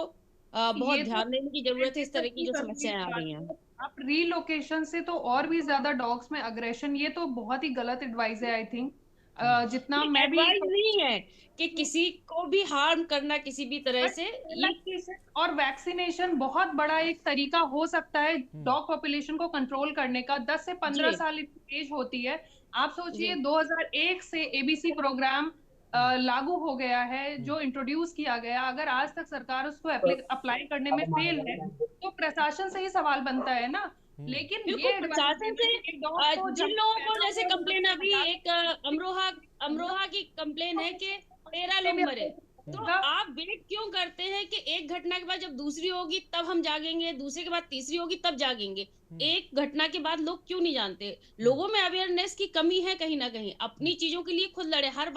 बहुत ये तो ध्यान देने की ज़रूरत है, इस तरह की नहीं जो करती इस समस्याएँ आ बात रही हैं। को। आप रीलोकेशन से तो और भी ज्यादा डॉग्स में अग्रेशन, ये तो बहुत ही गलत एडवाइस है आई थिंक। जितना ये मैं भी एडवाइस नहीं है कि किसी को भी हार्म करना किसी भी तरह से, ये और वैक्सीनेशन बहुत बड़ा एक तरीका हो सकता है डॉग पॉपुलेशन को कंट्रोल करने का। 10 से 15 जी। साल इनकी एज होती है। आप सोचिए जी। 2001 से एबीसी प्रोग्राम लागू हो गया है, जो इंट्रोड्यूस किया गया। अगर आज तक सरकार उसको अप्लाई करने में फेल है, तो प्रशासन से ही सवाल बनता है ना। लेकिन बिल्कुल, ये advice प्रशासन देना से कि एक dog को जिन जब लोगों को पैदा जैसे हुआ कंप्लेन उसको अभी हटा एक अमरोहा की कंप्लेन है कि 13 लोग मरे, तो आप वेट क्यों करते हैं कि एक घटना के बाद जब दूसरी होगी तब हम जागेंगे, दूसरे के बाद तीसरी होगी तब जागेंगे? एक घटना के बाद लोग क्यों नहीं जानते? लोगों में अवेयरनेस की कमी है कहीं ना कहीं। अपनी चीजों के लिए खुद लड़े, हर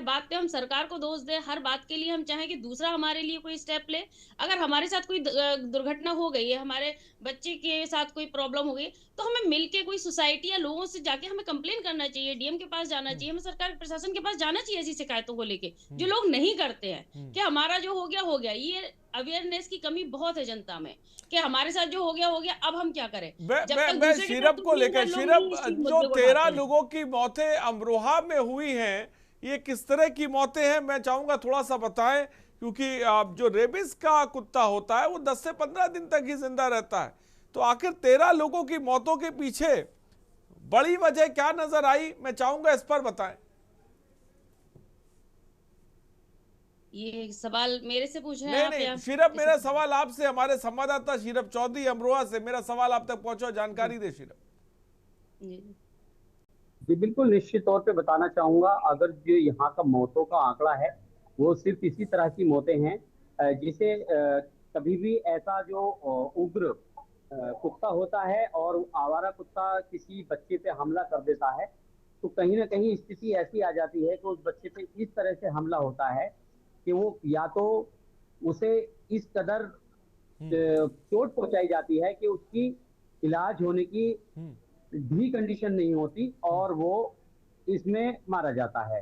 बात पे हम सरकार को दोष दें, हर बात के लिए हम चाहें कि दूसरा हमारे लिए कोई स्टेप ले। अगर हमारे साथ कोई दुर्घटना हो गई है, हमारे बच्चे के साथ कोई प्रॉब्लम हो गई, तो हमें मिलके कोई सोसाइटी या लोगों से जाके हमें कंप्लेन करना चाहिए, डीएम के पास जाना चाहिए, हमें सरकार प्रशासन के पास जाना चाहिए ऐसी शिकायतों को लेके, जो लोग नहीं करते हैं कि हमारा जो हो गया। ये अवेयरनेस की कमी बहुत है जनता में कि हमारे साथ जो हो गया, अब हम क्या करें। जब तक मैं दूसरे के साथ शीरब को कुछ नहीं लेकर, हुआ, लोग नहीं इस शीरब मुद्दे जो को 13 उठाते हैं। लोगों की मौतें अमरोहा में हुई हैं, ये किस तरह की मौतें हैं, मैं चाहूंगा थोड़ा सा बताएं, क्योंकि जो रेबिस का कुत्ता होता है वो 10 से 15 दिन तक ही जिंदा रहता है। तो आखिर 13 लोगों की मौतों के पीछे बड़ी वजह क्या नजर आई, मैं चाहूंगा इस पर बताएं। ये सवाल मेरे से पूछ रहे हैं नहीं आप नहीं या शीरब, किसी मेरा से? सवाल आपसे, हमारे संवाददाता शीरब चौधरी अमरोहा से, मेरा सवाल आप तक पहुंचा, जानकारी दे शीरब। जी बिल्कुल, निश्चित तौर पे बताना चाहूंगा। अगर जो यहाँ का मौतों का आंकड़ा है वो सिर्फ इसी तरह की मौतें हैं, जिसे कभी भी ऐसा जो उग्र कुत्ता होता है और आवारा कुत्ता किसी बच्चे पे हमला कर देता है, तो कहीं ना कहीं स्थिति ऐसी आ जाती है कि उस बच्चे पे इस तरह से हमला होता है कि वो या तो उसे इस कदर चोट पहुंचाई जाती है कि उसकी इलाज होने की भी कंडीशन नहीं होती और वो इसमें मारा जाता है।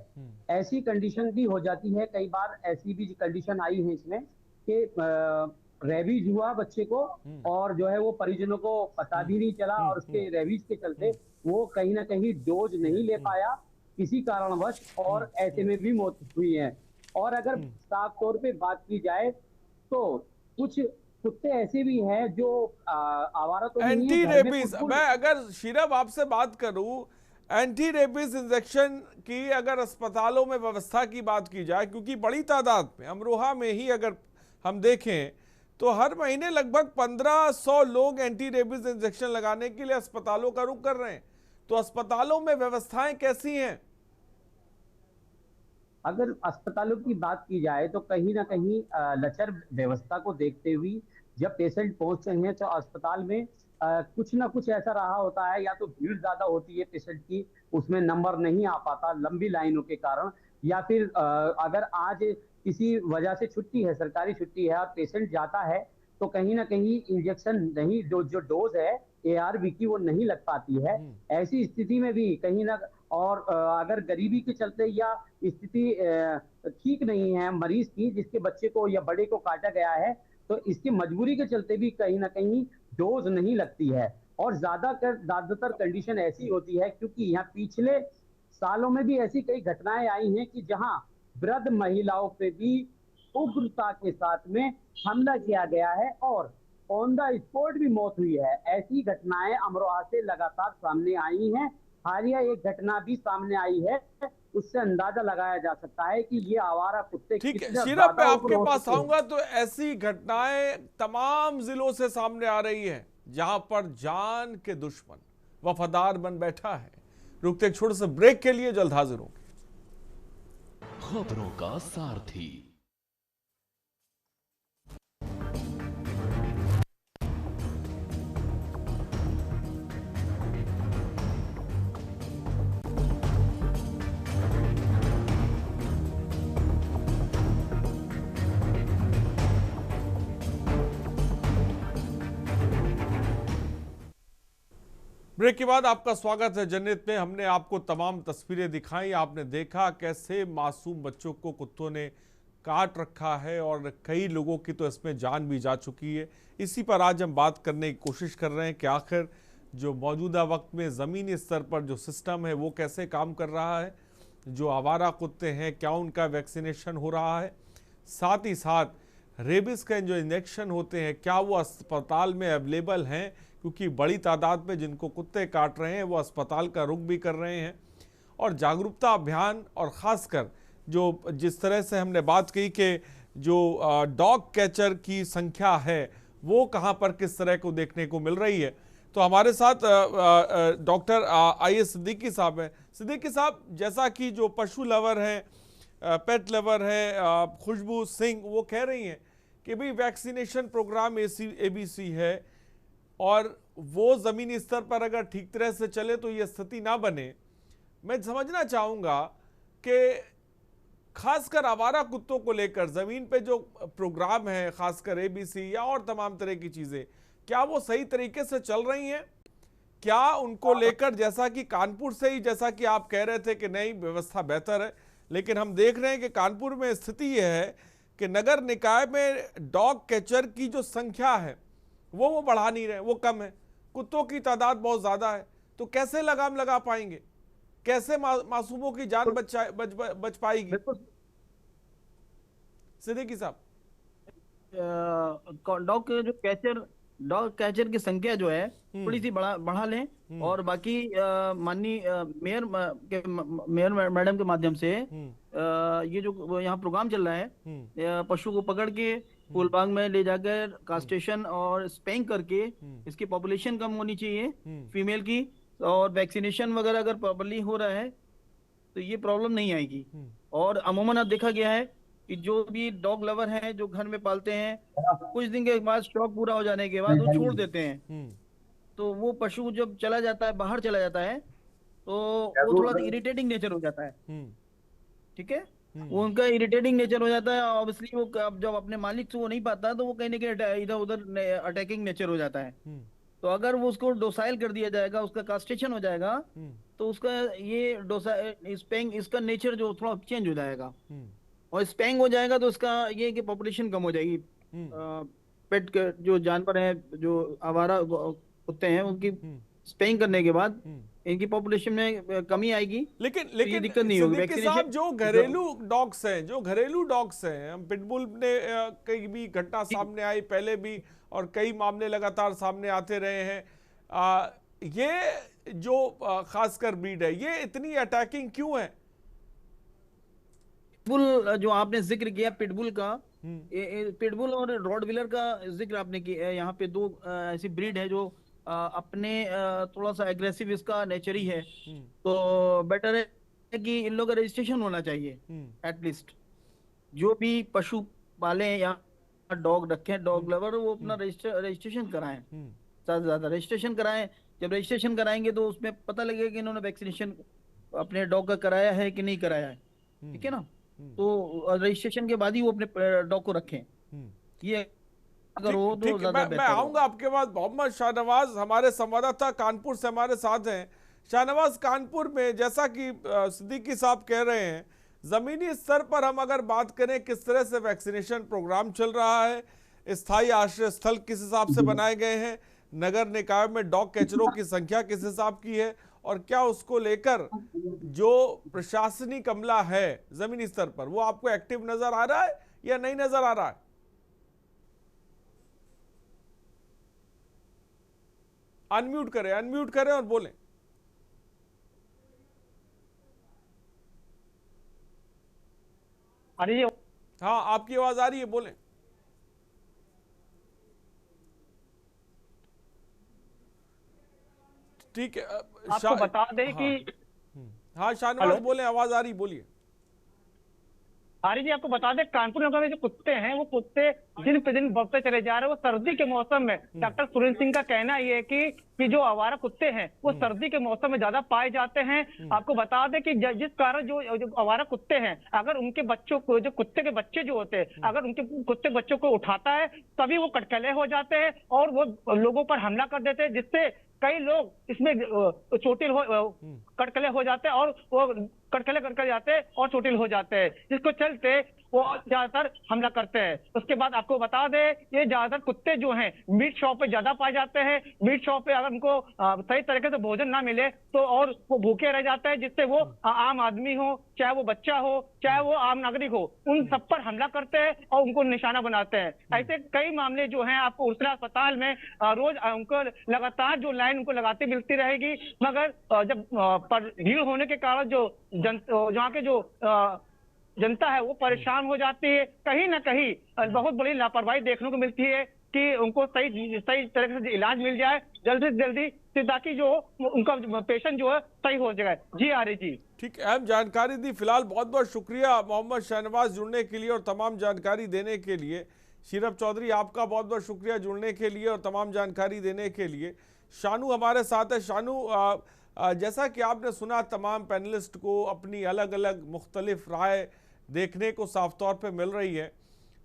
ऐसी कंडीशन भी हो जाती है, कई बार ऐसी भी कंडीशन आई है इसमें कि रेबीज हुआ बच्चे को और जो है वो परिजनों को पता भी नहीं चला और उसके रेबीज के चलते वो कहीं ना कहीं डोज नहीं ले पाया किसी कारणवश, और ऐसे में भी मौत हुई है। और अगर साफ तौर पे बात की जाए तो कुछ कुत्ते ऐसे भी हैं जो आवारा तो नहीं है, एंटी घर में रेबीज, कुकुर- मैं अगर शीरब आपसे बात करूं, एंटी रेबीज इंजेक्शन की अगर अस्पतालों में व्यवस्था की बात की जाए, क्योंकि बड़ी तादाद में अमरोहा में ही अगर हम देखें तो हर महीने लगभग 1500 लोग एंटी रेबीज इंजेक्शन लगाने के लिए अस्पतालों का रुख कर रहे हैं, तो अस्पतालों में व्यवस्थाएं कैसी हैं? अगर अस्पतालों की बात की जाए तो कहीं ना कहीं लचर व्यवस्था को देखते हुए जब पेशेंट पहुंचते हैं तो अस्पताल में कुछ ना कुछ ऐसा रहा होता है, या तो भीड़ ज्यादा होती है पेशेंट की, उसमें नंबर नहीं आ पाता लंबी लाइनों के कारण, या फिर अगर आज किसी वजह से छुट्टी है, सरकारी छुट्टी है और पेशेंट जाता है तो कहीं ना कहीं इंजेक्शन नहीं, जो डोज है ARV की वो नहीं लग पाती है। ऐसी स्थिति में भी कहीं ना, और अगर गरीबी के चलते या स्थिति ठीक नहीं है मरीज की, जिसके बच्चे को या बड़े को काटा गया है, तो इसकी मजबूरी के चलते भी कहीं ना कहीं डोज नहीं लगती है। और ज्यादातर कंडीशन ऐसी होती है, क्योंकि यहाँ पिछले सालों में भी ऐसी कई घटनाएं आई हैं कि जहां वृद्ध महिलाओं पे भी उग्रता के साथ में हमला किया गया है और ऑन द स्पॉट भी मौत हुई है। ऐसी घटनाएं अमरोहा से लगातार सामने आई हैं। हालिया एक घटना भी सामने आई है, उससे अंदाजा लगाया जा सकता है कि ये आवारा कुत्ते ठीक है कितने शीरा, मैं ज्यादा आपके उग्र हो पास सकते हैं। आऊंगा तो ऐसी घटनाएं तमाम जिलों से सामने आ रही हैं जहां पर जान के दुश्मन वफादार बन बैठा है। रुकते एक छोटे से ब्रेक के लिए, जल्द हाजिर होंगे। खबरों का सारथी। ब्रेक के बाद आपका स्वागत है जनहित में। हमने आपको तमाम तस्वीरें दिखाई, आपने देखा कैसे मासूम बच्चों को कुत्तों ने काट रखा है और कई लोगों की तो इसमें जान भी जा चुकी है। इसी पर आज हम बात करने की कोशिश कर रहे हैं कि आखिर जो मौजूदा वक्त में ज़मीनी स्तर पर जो सिस्टम है वो कैसे काम कर रहा है, जो आवारा कुत्ते हैं क्या उनका वैक्सीनेशन हो रहा है, साथ ही साथ रेबिस के जो इंजेक्शन होते हैं क्या वो अस्पताल में अवेलेबल हैं, क्योंकि बड़ी तादाद में जिनको कुत्ते काट रहे हैं वो अस्पताल का रुख भी कर रहे हैं। और जागरूकता अभियान और ख़ासकर जो जिस तरह से हमने बात की कि जो डॉग कैचर की संख्या है वो कहाँ पर किस तरह को देखने को मिल रही है। तो हमारे साथ डॉक्टर आई.एस. सिद्दीकी साहब हैं। सिद्दीकी साहब, जैसा कि जो पशु लवर हैं, पेट लवर है खुशबू सिंह, वो कह रही हैं कि भाई वैक्सीनेशन प्रोग्राम ABC है और वो ज़मीनी स्तर पर अगर ठीक तरह से चले तो ये स्थिति ना बने। मैं समझना चाहूँगा कि खासकर आवारा कुत्तों को लेकर ज़मीन पे जो प्रोग्राम है, खासकर ABC या और तमाम तरह की चीज़ें, क्या वो सही तरीके से चल रही हैं? क्या उनको लेकर, जैसा कि कानपुर से ही जैसा कि आप कह रहे थे कि नहीं व्यवस्था बेहतर है, लेकिन हम देख रहे हैं कि कानपुर में स्थिति यह है कि नगर निकाय में डॉग कैचर की जो संख्या है वो बढ़ा नहीं रहे, वो कम है, कुत्तों की तादाद बहुत ज़्यादा है। तो कैसे लगाम लगा पाएंगे, कैसे मासूमों की जान बच पाएगी? सिद्दीकी साहब, डॉग कैचर की संख्या जो है थोड़ी सी बढ़ा लें और बाकी माननीय मेयर मैडम के माध्यम से ये जो यहाँ प्रोग्राम चल रहा है, पशु को पकड़ के फूलबाग में ले जाकर कास्ट्रेशन और स्पेइंग करके इसकी पॉपुलेशन कम होनी चाहिए फीमेल की, और वैक्सीनेशन वगैरह अगर प्रॉपर्ली हो रहा है तो ये प्रॉब्लम नहीं आएगी। और अमूमन अब देखा गया है कि जो भी डॉग लवर हैं जो घर में पालते हैं, कुछ दिन के बाद स्टॉक पूरा हो जाने के बाद वो छोड़ देते हैं, तो वो पशु जब चला जाता है, बाहर चला जाता है, तो वो थोड़ा इरिटेटिंग नेचर हो जाता है। ठीक है, वो उनका इरिटेटिंग नेचर हो जाता है। ऑब्वियसली वो जब अपने मालिक से वो नहीं पाता तो वो कहीं ना कहीं इधर उधर अटैकिंग नेचर हो जाता है। तो अगर वो उसको डोसाइल कर दिया जाएगा, उसका कास्ट्रेशन हो जाएगा, तो उसका ये स्पेइंग इसका नेचर जो थोड़ा चेंज हो जाएगा, और स्पेइंग हो जाएगा तो उसका ये कि पॉपुलेशन कम हो जाएगी। पेट के जो जानवर हैं, जो आवारा कुत्ते हैं, उनकी स्पेइंग करने के बाद इनकी पॉपुलेशन में कमी आएगी, लेकिन ये दिक्कत नहीं होगी। वैक्सीनेशन जो घरेलू डॉग्स हैं, हम पिटबुल ने कई भी घटना सामने आई पहले भी और कई मामले लगातार सामने आते रहे हैं, ये जो खासकर ब्रीड है ये इतनी अटैकिंग क्यों है? पिटबुल जो आपने जिक्र किया पिटबुल का, पिटबुल और रॉडविलर का जिक्र आपने किया, यहाँ पे दो ऐसी ब्रीड है जो अपने थोड़ा सा एग्रेसिव इसका नेचर ही है, तो बेटर है कि इन लोगों का रजिस्ट्रेशन होना चाहिए। एटलीस्ट जो भी पशु पाले या डॉग रखें, डॉग लवर, वो अपना रजिस्ट्रेशन कराएं, ज्यादा से ज्यादा रजिस्ट्रेशन कराएं। जब रजिस्ट्रेशन कराएंगे तो उसमें पता लगेगा कि इन्होंने वैक्सीनेशन अपने डॉग का कराया है कि नहीं कराया है। ठीक है ना, तो रजिस्ट्रेशन के बाद ही वो अपने डॉग को रखें। ये अगर हो तो ज्यादा बेहतर। मैं आऊंगा आपके पास। मोहम्मद शाहनवाज हमारे संवाददाता कानपुर से हमारे साथ हैं। शाहनवाज, कानपुर में जैसा कि सिद्दीकी साहब कह रहे हैं, जमीनी स्तर पर हम अगर बात करें किस तरह से वैक्सीनेशन प्रोग्राम चल रहा है, स्थायी आश्रय स्थल किस हिसाब से बनाए गए हैं, नगर निकाय में डॉग कैचरों की संख्या किस हिसाब की है, और क्या उसको लेकर जो प्रशासनिक अमला है जमीनी स्तर पर वो आपको एक्टिव नजर आ रहा है या नहीं नजर आ रहा है? अनम्यूट करें और बोलें। अरे हाँ, आपकी आवाज आ रही है, बोलें। ठीक है। आपको बता दें कि हाँ शाहनवाज बोले, आवाज आ रही, बोलिए। आर्य जी, आपको बता दें कानपुर नगर में जो कुत्ते हैं वो कुत्ते दिन पे दिन बढ़ते चले जा रहे हैं। वो सर्दी के मौसम में डॉक्टर सुरेंद्र सिंह का कहना ये है कि जो आवारा कुत्ते हैं वो सर्दी के मौसम में ज्यादा पाए जाते हैं। आपको बता दें कि जिस कारण जो आवारा कुत्ते हैं, अगर उनके बच्चों को, जो कुत्ते के बच्चे जो होते हैं, अगर उनके कुत्ते बच्चों को उठाता है तभी वो कटकले हो जाते हैं और वो लोगों पर हमला कर देते हैं, जिससे कई लोग इसमें चोटिल कटकले हो जाते हैं और वो कटकले करके जाते हैं और चोटिल हो जाते हैं, जिसको चलते वो ज्यादातर हमला करते हैं। उसके बाद आपको बता दें ये ज्यादातर कुत्ते जो हैं मीट शॉप पे ज्यादा पाए जाते हैं। मीट शॉप पे अगर उनको सही तरीके से भोजन ना मिले तो और वो भूखे रह जाते हैं, जिससे वो आम आदमी हो, चाहे वो बच्चा हो, चाहे वो आम नागरिक हो, उन सब पर हमला करते हैं और उनको निशाना बनाते हैं। ऐसे कई मामले जो हैं आपको उर्सला अस्पताल में रोज उनको लगातार जो लाइन उनको लगाती मिलती रहेगी, मगर जब भीड़ होने के कारण जो जहाँ के जो जनता है वो परेशान हो जाती है। कहीं ना कहीं बहुत बड़ी लापरवाही देखने को मिलती है कि उनको सही तरीके से इलाज मिल जाए जल्दी से जल्दी, ताकि जो उनका पेशेंट जो है सही हो जाए। जी आर्य जी, ठीक, अहम जानकारी दी। फिलहाल बहुत बहुत शुक्रिया मोहम्मद शाहनवाज जुड़ने के लिए और तमाम जानकारी देने के लिए। शीरफ चौधरी, आपका बहुत बहुत शुक्रिया जुड़ने के लिए और तमाम जानकारी देने के लिए। शानू हमारे साथ है। शानू, जैसा कि आपने सुना, तमाम पैनलिस्ट को अपनी अलग अलग मुख्तलिफ राय देखने को साफ तौर पे मिल रही है,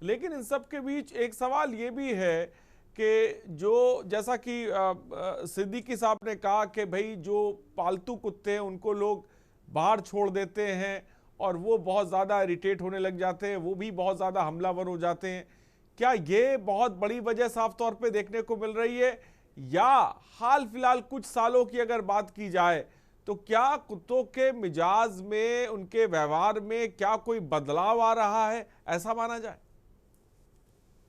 लेकिन इन सब के बीच एक सवाल ये भी है कि जो जैसा कि सिद्दीकी साहब ने कहा कि भाई जो पालतू कुत्ते हैं उनको लोग बाहर छोड़ देते हैं और वो बहुत ज़्यादा इरिटेट होने लग जाते हैं, वो भी बहुत ज़्यादा हमलावर हो जाते हैं। क्या ये बहुत बड़ी वजह साफ तौर पे देखने को मिल रही है, या हाल फिलहाल कुछ सालों की अगर बात की जाए तो क्या कुत्तों के मिजाज में, उनके व्यवहार में क्या कोई बदलाव आ रहा है, ऐसा माना जाए?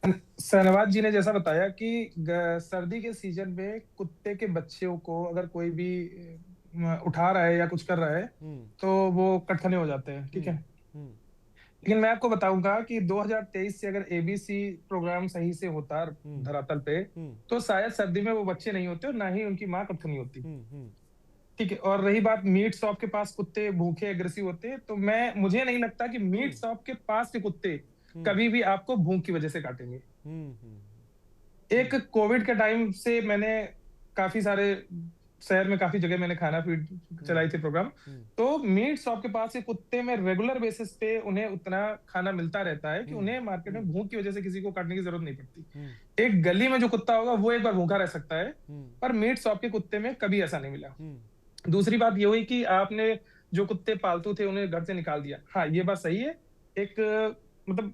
शाहनवाज जी ने जैसा बताया कि सर्दी के सीजन में कुत्ते के बच्चों को अगर कोई भी उठा रहा है या कुछ कर रहा है तो वो कटखने हो जाते हैं, ठीक है। लेकिन मैं आपको बताऊंगा कि 2023 से अगर एबीसी प्रोग्राम सही से होता धरातल पे तो शायद सर्दी में वो बच्चे नहीं होते और ना ही उनकी माँ कटखनी होती, ठीक है। और रही बात मीट शॉप के पास कुत्ते भूखे एग्रेसिव होते हैं, तो मुझे नहीं लगता कि मीट शॉप के पास के कुत्ते कभी भी आपको भूख की वजह से काटेंगे। एक कोविड के टाइम से मैंने काफी सारे शहर में काफी जगह मैंने खाना फीड चलाई थी प्रोग्राम, तो मीट शॉप के पास के कुत्ते में रेगुलर बेसिस पे उन्हें उतना खाना मिलता रहता है कि उन्हें मार्केट में भूख की वजह से किसी को काटने की जरूरत नहीं पड़ती। एक गली में जो कुत्ता होगा वो एक बार भूखा रह सकता है, पर मीट शॉप के कुत्ते में कभी ऐसा नहीं मिला। दूसरी बात ये हुई कि आपने जो कुत्ते पालतू थे उन्हें घर से निकाल दिया। हाँ, ये बात सही है। एक मतलब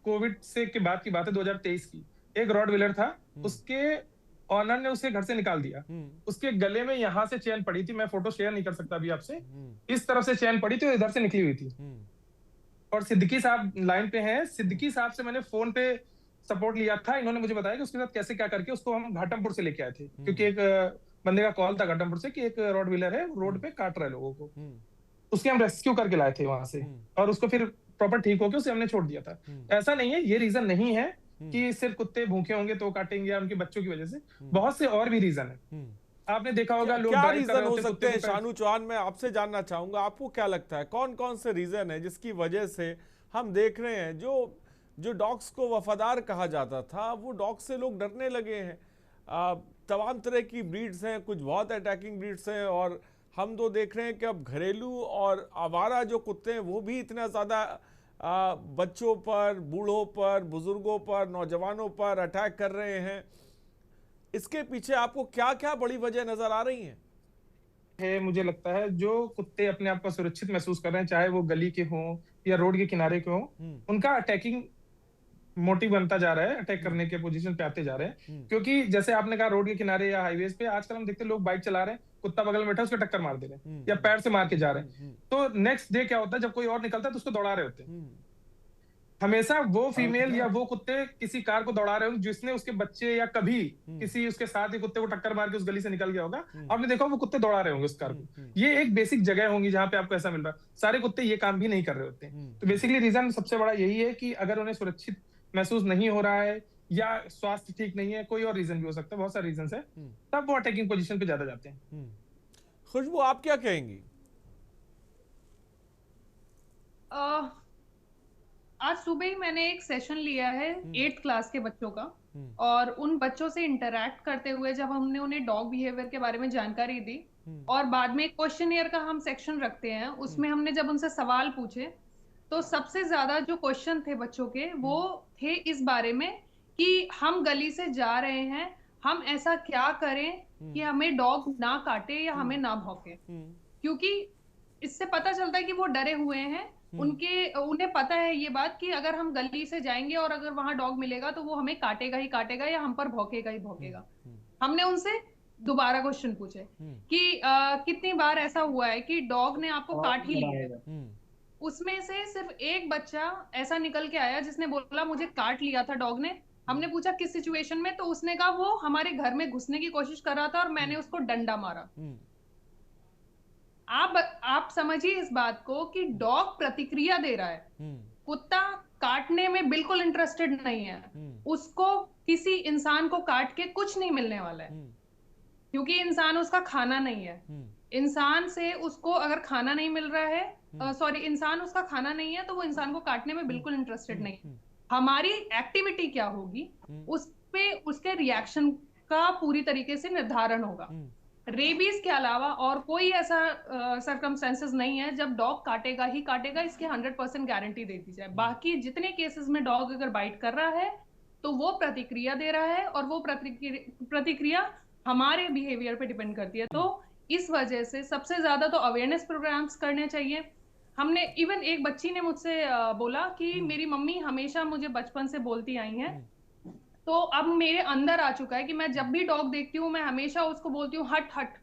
कोविड से के बाद की बात है, 2023 की। एक रॉटविलर था, उसके ऑनर ने उसे घर से निकाल दिया। उसके गले में यहाँ से चेन पड़ी थी, मैं फोटो शेयर नहीं कर सकता अभी आपसे, इस तरफ से चेन पड़ी थी, इधर से निकली हुई थी। और सिद्दीकी साहब लाइन पे हैं, सिद्दीकी साहब से मैंने फोन पे सपोर्ट लिया था। इन्होंने मुझे बताया कि उसके साथ कैसे क्या करके उसको हम घाटमपुर से लेके आए थे, क्योंकि एक बंदे का कॉल था घाटमपुर से कि एक रॉटविलर है रोड पे काट रहा है लोगों को। उसके हम रेस्क्यू करके लाए थे वहां से और उसको फिर प्रॉपर ठीक होके उसे हमने छोड़ दिया था। ऐसा नहीं है, ये रीजन नहीं है कि सिर्फ कुत्ते भूखे होंगे तो काटेंगे या उनके बच्चों की वजह से, बहुत से और भी रीजन है। आपने देखा होगा लोग क्या रीजन हो सकते हैं? शानू चौहान, मैं आपसे जानना चाहूंगा, आपको क्या लगता है कौन कौन से रीजन है जिसकी वजह से हम देख रहे हैं जो डॉग्स को वफादार कहा जाता था वो डॉग्स से लोग डरने लगे हैं। तमाम तरह की ब्रीड्स हैं, कुछ बहुत अटैकिंग ब्रीड्स हैं, और हम तो देख रहे हैं कि अब घरेलू और आवारा जो कुत्ते हैं वो भी इतना ज़्यादा बच्चों पर, बूढ़ों पर, बुजुर्गों पर, नौजवानों पर अटैक कर रहे हैं। इसके पीछे आपको क्या क्या बड़ी वजह नजर आ रही है? मुझे लगता है जो कुत्ते अपने आप को सुरक्षित महसूस कर रहे हैं, चाहे वो गली के हों या रोड के किनारे के हों, उनका अटैकिंग मोटिव बनता जा रहा है, अटैक करने के पोजीशन पे आते जा रहे हैं। क्योंकि जैसे आपने कहा रोड के किनारे या हाईवेज पे आजकल हम देखते हैं लोग बाइक चला रहे हैं, कुत्ता बगल में बैठा है उसको टक्कर मार दे रहे हैं या पैर से मार के जा रहे हैं। तो नेक्स्ट डे क्या होता है, जब कोई और निकलता है तो उसको दौड़ा रहे होते हैं। हमेशा वो फीमेल या वो कुत्ते किसी कार को दौड़ा रहे होंगे जिसने उसके बच्चे या कभी किसी उसके साथ ही कुत्ते को टक्कर मार के उस गली से निकल गया होगा, आपने देखा वो कुत्ते दौड़ा रहे होंगे उस कार को। ये एक बेसिक जगह होंगी जहां पे आपको ऐसा मिल रहा है। सारे कुत्ते ये काम भी नहीं कर रहे होते हैं। तो बेसिकली रीजन सबसे बड़ा यही है कि अगर उन्हें सुरक्षित महसूस नहीं हो रहा है या स्वास्थ्य ठीक नहीं है, कोई और रीजन भी हो सकता है, बहुत सारे रीजन है, तब वो अटैकिंग पोजीशन पे ज्यादा जाते हैं। खुशबू, आप क्या कहेंगी? आज सुबह ही मैंने एक सेशन लिया है 8th क्लास के बच्चों का, और उन बच्चों से इंटरैक्ट करते हुए जब हमने उन्हें डॉग बिहेवियर के बारे में जानकारी दी और बाद में क्वेश्चनियर का हम सेक्शन रखते हैं, उसमें हमने जब उनसे सवाल पूछे तो सबसे ज्यादा जो क्वेश्चन थे बच्चों के वो थे इस बारे में कि हम गली से जा रहे हैं, हम ऐसा क्या करें कि हमें डॉग ना काटे या हमें ना भौंके। क्योंकि इससे पता चलता है कि वो डरे हुए हैं, उन्हें पता है ये बात कि अगर हम गली से जाएंगे और अगर वहां डॉग मिलेगा तो वो हमें काटेगा ही काटेगा या हम पर भौंकेगा ही भौंकेगा। हमने उनसे दोबारा क्वेश्चन पूछे कि कितनी बार ऐसा हुआ है कि डॉग ने आपको काट ही लिया है। उसमें से सिर्फ एक बच्चा ऐसा निकल के आया जिसने बोला मुझे काट लिया था डॉग ने। हमने पूछा किस सिचुएशन में, तो उसने कहा वो हमारे घर में घुसने की कोशिश कर रहा था और मैंने उसको डंडा मारा। आप समझिए इस बात को कि डॉग प्रतिक्रिया दे रहा है, कुत्ता काटने में बिल्कुल इंटरेस्टेड नहीं है। उसको किसी इंसान को काट के कुछ नहीं मिलने वाला है, क्योंकि इंसान उसका खाना नहीं है। इंसान से उसको अगर खाना नहीं मिल रहा है, इंसान उसका खाना नहीं है, तो वो इंसान को काटने में बिल्कुल इंटरेस्टेड नहीं है। हमारी एक्टिविटी क्या होगी उस पे उसके रिएक्शन का पूरी तरीके से निर्धारण होगा। रेबीज के अलावा और कोई ऐसा सर्कमस्टेंसेस नहीं है जब डॉग काटेगा ही काटेगा, इसकी 100% गारंटी दे दी जाए। बाकी जितने केसेस में डॉग अगर बाइट कर रहा है तो वो प्रतिक्रिया दे रहा है और वो प्रतिक्रिया हमारे बिहेवियर पे डिपेंड करती है। तो इस वजह से सबसे ज्यादा तो अवेयरनेस प्रोग्राम्स करने चाहिए। हमने इवन एक बच्ची ने मुझसे बोला कि मेरी मम्मी हमेशा मुझे बचपन से बोलती आई हैं, तो अब मेरे अंदर आ चुका है कि मैं जब भी डॉग देखती हूँ मैं हमेशा उसको बोलती हूँ हट हट।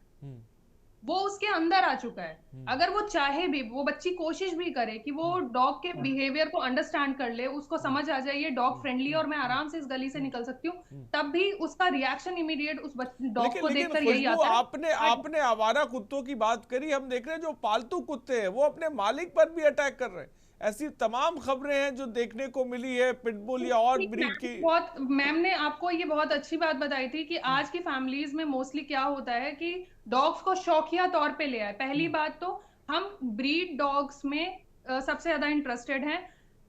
वो उसके अंदर आ चुका है। अगर वो चाहे भी, वो बच्ची कोशिश भी करे कि वो डॉग के बिहेवियर को अंडरस्टैंड कर ले, उसको समझ आ जाए ये डॉग फ्रेंडली और मैं आराम से इस गली से निकल सकती हूँ, तब भी उसका रिएक्शन इमीडिएट उस डॉग को देखकर यही आता है। आपने आवारा कुत्तों की बात करी, हम देख रहे हैं जो पालतू कुत्ते हैं वो अपने मालिक पर भी अटैक कर रहे हैं। ऐसी तमाम खबरें हैं जो देखने को मिली है पिटबुल या और ब्रीड की। बहुत मैम ने आपको ये बहुत अच्छी बात बताई थी कि आज की फैमिलीज में मोस्टली क्या होता है कि डॉग्स को शौकिया तौर पे ले आए। पहली बात तो हम ब्रीड डॉग्स में सबसे ज्यादा इंटरेस्टेड हैं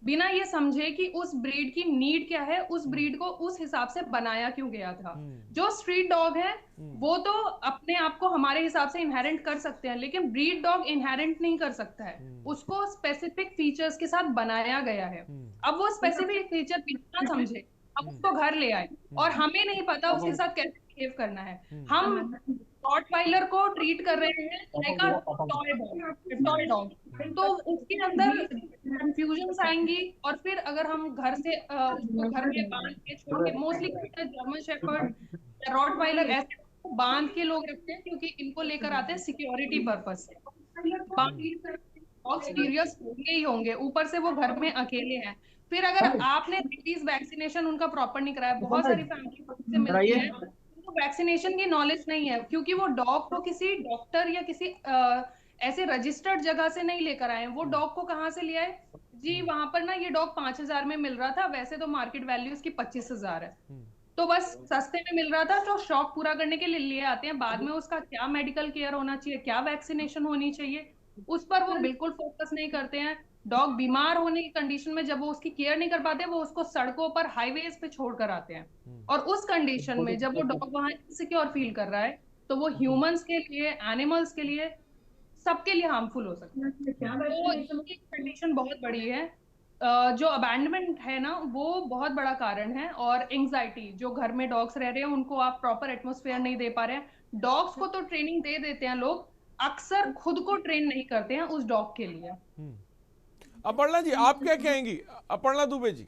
बिना ये समझे कि उस ब्रीड की नीड क्या है, उस ब्रीड को उस हिसाब से बनाया क्यों गया था। जो स्ट्रीट डॉग है वो तो अपने आप को हमारे हिसाब से इनहेरेंट कर सकते हैं, लेकिन ब्रीड डॉग इनहेरेंट नहीं कर सकता है, उसको स्पेसिफिक फीचर्स के साथ बनाया गया है। अब वो स्पेसिफिक फीचर बिना समझे अब उसको घर ले आए और हमें नहीं पता उसके साथ कैसे बिहेव करना है। हम रॉटवाइलर को ट्रीट कर रहे हैं लाइक अ टॉय डॉग, तो उसके अंदर कंफ्यूजन्स आएंगी। और फिर अगर हम घर से उसको घर में बांध के छोड़ के, मोस्टली जर्मन शेफर्ड, रॉटवाइलर ऐसे बांध के लोग रखते हैं क्योंकि इनको लेकर आते हैं सिक्योरिटी पर्पस से। डॉग सीरियस होंगे ही होंगे, ऊपर से वो घर में अकेले हैं। फिर अगर आपने रेबीज वैक्सीनेशन उनका प्रॉपर नहीं कराया, बहुत सारी फैमिली से मिलती है वैक्सीनेशन की नॉलेज नहीं है, क्योंकि वो डॉग को किसी डॉक्टर या किसी ऐसे रजिस्टर्ड जगह से नहीं लेकर आए। वो डॉग को कहाँ से ले आए जी, वहां पर ना ये डॉग 5,000 में मिल रहा था, वैसे तो मार्केट वैल्यू इसकी 25,000 है, तो बस सस्ते में मिल रहा था, तो शौक पूरा करने के लिए लिए आते हैं। बाद में उसका क्या मेडिकल केयर होना चाहिए, क्या वैक्सीनेशन होनी चाहिए, उस पर वो बिल्कुल फोकस नहीं करते हैं। डॉग बीमार होने की कंडीशन में जब वो उसकी केयर नहीं कर पाते, वो उसको सड़कों पर हाईवेज पे छोड़ कर आते हैं। और उस कंडीशन में जब वो डॉग वहां इनसिक्योर फील कर रहा है, तो वो ह्यूमंस के लिए, एनिमल्स के लिए, सबके लिए हार्मफुल हो सकता है। तो इसकी कंडीशन बहुत बड़ी है। जो अबैंडनमेंट है ना, वो बहुत बड़ा कारण है। और एंग्जाइटी, जो घर में डॉग्स रह रहे हैं उनको आप प्रॉपर एटमोस्फेयर नहीं दे पा रहे हैं। डॉग्स को तो ट्रेनिंग दे देते हैं लोग, अक्सर खुद को ट्रेन नहीं करते हैं उस डॉग के लिए। अपर्णा जी, आप क्या कहेंगी? अपर्णा दुबे जी।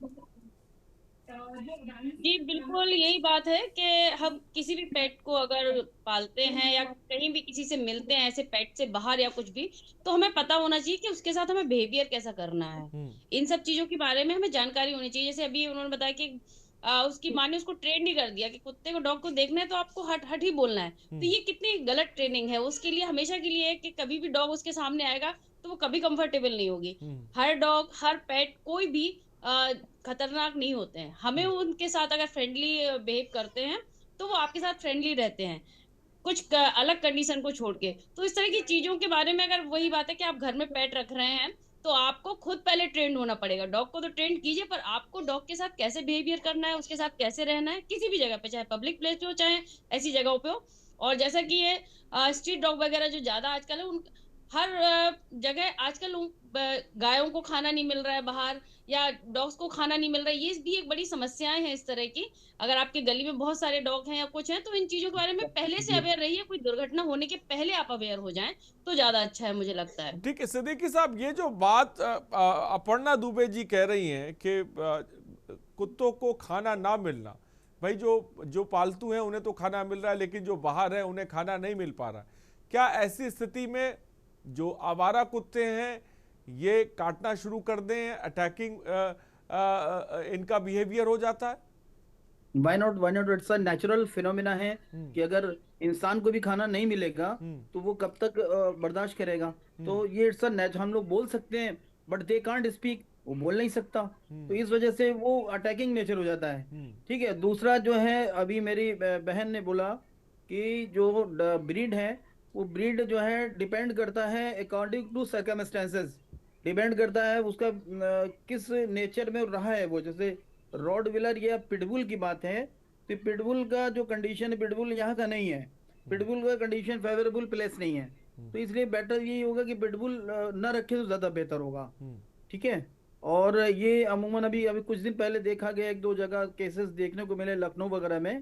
जी बिल्कुल यही बात है कि हम किसी भी पेट को अगर पालते हैं या कहीं भी किसी से मिलते हैं ऐसे पेट से बाहर या कुछ भी, तो हमें पता होना चाहिए कि उसके साथ हमें बिहेवियर कैसा करना है। इन सब चीजों के बारे में हमें जानकारी होनी चाहिए। जैसे अभी उन्होंने बताया कि उसकी माँ ने उसको ट्रेन नहीं कर दिया कि कुत्ते को, डॉग को देखना है तो आपको हट हट ही बोलना है। तो ये कितनी गलत ट्रेनिंग है उसके लिए, हमेशा के लिए है कि कभी भी डॉग उसके सामने आएगा तो वो कभी कंफर्टेबल नहीं होगी। हर डॉग, हर पेट, कोई भी खतरनाक नहीं होते हैं। हमें उनके साथ अगर फ्रेंडली बिहेव करते हैं तो वो आपके साथ फ्रेंडली रहते हैं, कुछ अलग कंडीशन को छोड़ के। तो इस तरह की चीजों के बारे में, अगर वही बात है कि आप घर में पेट रख रहे हैं तो आपको खुद पहले ट्रेंड होना पड़ेगा। डॉग को तो ट्रेंड कीजिए, पर आपको डॉग के साथ कैसे बिहेवियर करना है, उसके साथ कैसे रहना है, किसी भी जगह पे, चाहे पब्लिक प्लेस पे हो चाहे ऐसी जगहों पे हो। और जैसा कि ये स्ट्रीट डॉग वगैरह जो ज्यादा आजकल है, उन हर जगह आजकल गायों को खाना नहीं मिल रहा है बाहर, या डॉग्स को खाना नहीं मिल रहा है। ये भी एक बड़ी समस्याएं हैं इस तरह की। अगर आपके गली में बहुत सारे डॉग हैं या कुछ हैं, तो इन चीजों के बारे में पहले से अवेयर रहिए। कोई दुर्घटना होने के पहले आप अवेयर हो जाएं तो ज्यादा अच्छा है, मुझे लगता है। ठीक है सिद्दीकी साहब, ये जो बात अपर्णा दुबे जी कह रही हैं कि कुत्तों को खाना ना मिलना, भाई जो पालतू हैं उन्हें तो खाना मिल रहा है, लेकिन जो बाहर है उन्हें खाना नहीं मिल पा रहा। क्या ऐसी स्थिति में जो आवारा कुत्ते हैं ये काटना शुरू कर दें, अटैकिंग इनका बिहेवियर हो जाता है? Why not? It's a natural phenomena है कि अगर इंसान को भी खाना नहीं मिलेगा तो वो कब तक बर्दाश्त करेगा। तो ये इट्स अ हम लोग बोल सकते हैं बट दे कांट स्पीक, वो बोल नहीं सकता, तो इस वजह से वो अटैकिंग नेचर हो जाता है। ठीक है, दूसरा जो है, अभी मेरी बहन ने बोला कि जो ब्रीड है वो ब्रीड जो है डिपेंड करता है अकॉर्डिंग टू सर्कमस्टेंसेस, डिपेंड करता है उसका किस नेचर में रहा है वो। जैसे रॉडविलर या पिटबुल की बात है तो पिटबुल का जो कंडीशन है, पिटबुल यहाँ का नहीं है, पिटबुल का कंडीशन फेवरेबल प्लेस नहीं है, तो इसलिए बेटर यही होगा कि पिटबुल न रखे तो ज्यादा बेहतर होगा। ठीक है, और ये अमूमन अभी कुछ दिन पहले देखा गया, एक दो जगह केसेस देखने को मिले लखनऊ वगैरह में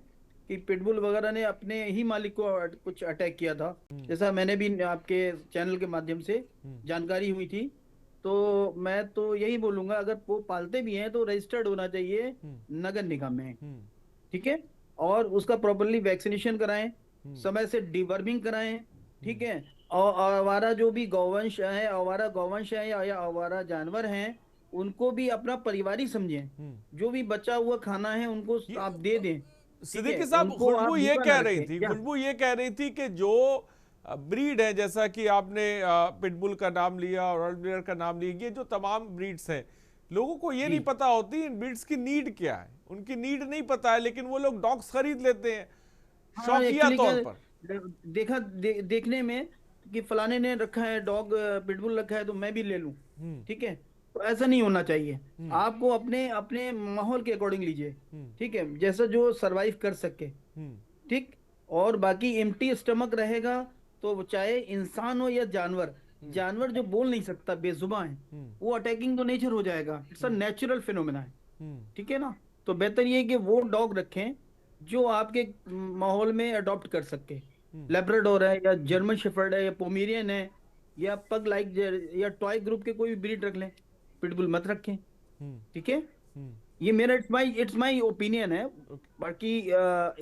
कि पिटबुल वगैरह ने अपने ही मालिक को कुछ अटैक किया था, जैसा मैंने भी आपके चैनल के माध्यम से जानकारी हुई थी। तो मैं तो यही बोलूंगा, अगर वो पालते भी हैं तो रजिस्टर्ड होना चाहिए नगर निगम में। ठीक है, और उसका प्रॉपरली वैक्सीनेशन कराएं, समय से डिवर्मिंग कराएं। ठीक है, और आवारा जो भी गौवंश है, आवारा गौवंश है या आवारा जानवर हैं, उनको भी अपना परिवार ही समझें। जो भी बचा हुआ खाना है उनको आप दे दें। सिद्दीकी साहब, खुशबू ये कह रही थी कि जो ब्रीड है, जैसा कि आपने पिटबुल का नाम लिया और रॉटवीलर का नाम लिया, ये जो तमाम ब्रीड्स हैं, लोगों को ये नहीं पता होती इन ब्रीड्स की नीड क्या है, उनकी नीड नहीं पता है, लेकिन वो लोग डॉग्स खरीद लेते हैं शौकिया तौर पर। देखने में कि फलाने ने रखा है डॉग, पिटबुल रखा है तो मैं भी ले लूं। ठीक है, तो ऐसा नहीं होना चाहिए। आपको अपने माहौल के अकॉर्डिंग लीजिए। ठीक है, जैसा जो सरवाइव कर सके। ठीक, और बाकी एम्प्टी स्टमक रहेगा तो चाहे इंसान हो या जानवर, जानवर जो बोल नहीं सकता, बेजुबान है, वो अटैकिंग तो नेचर हो जाएगा, इट्स अ नेचुरल फिनोमेना है। ठीक है ना, तो बेहतर ये कि वो डॉग रखें जो आपके माहौल में अडॉप्ट कर सके। लेब्राडोर है या जर्मन शेफर्ड है या पोमेरियन है या पग लाइक या टॉय ग्रुप के कोई भी ब्रीड रख लें, पिटबुल मत रखें। ठीक है, ये मेरा इट्स माय ओपिनियन है। बाकी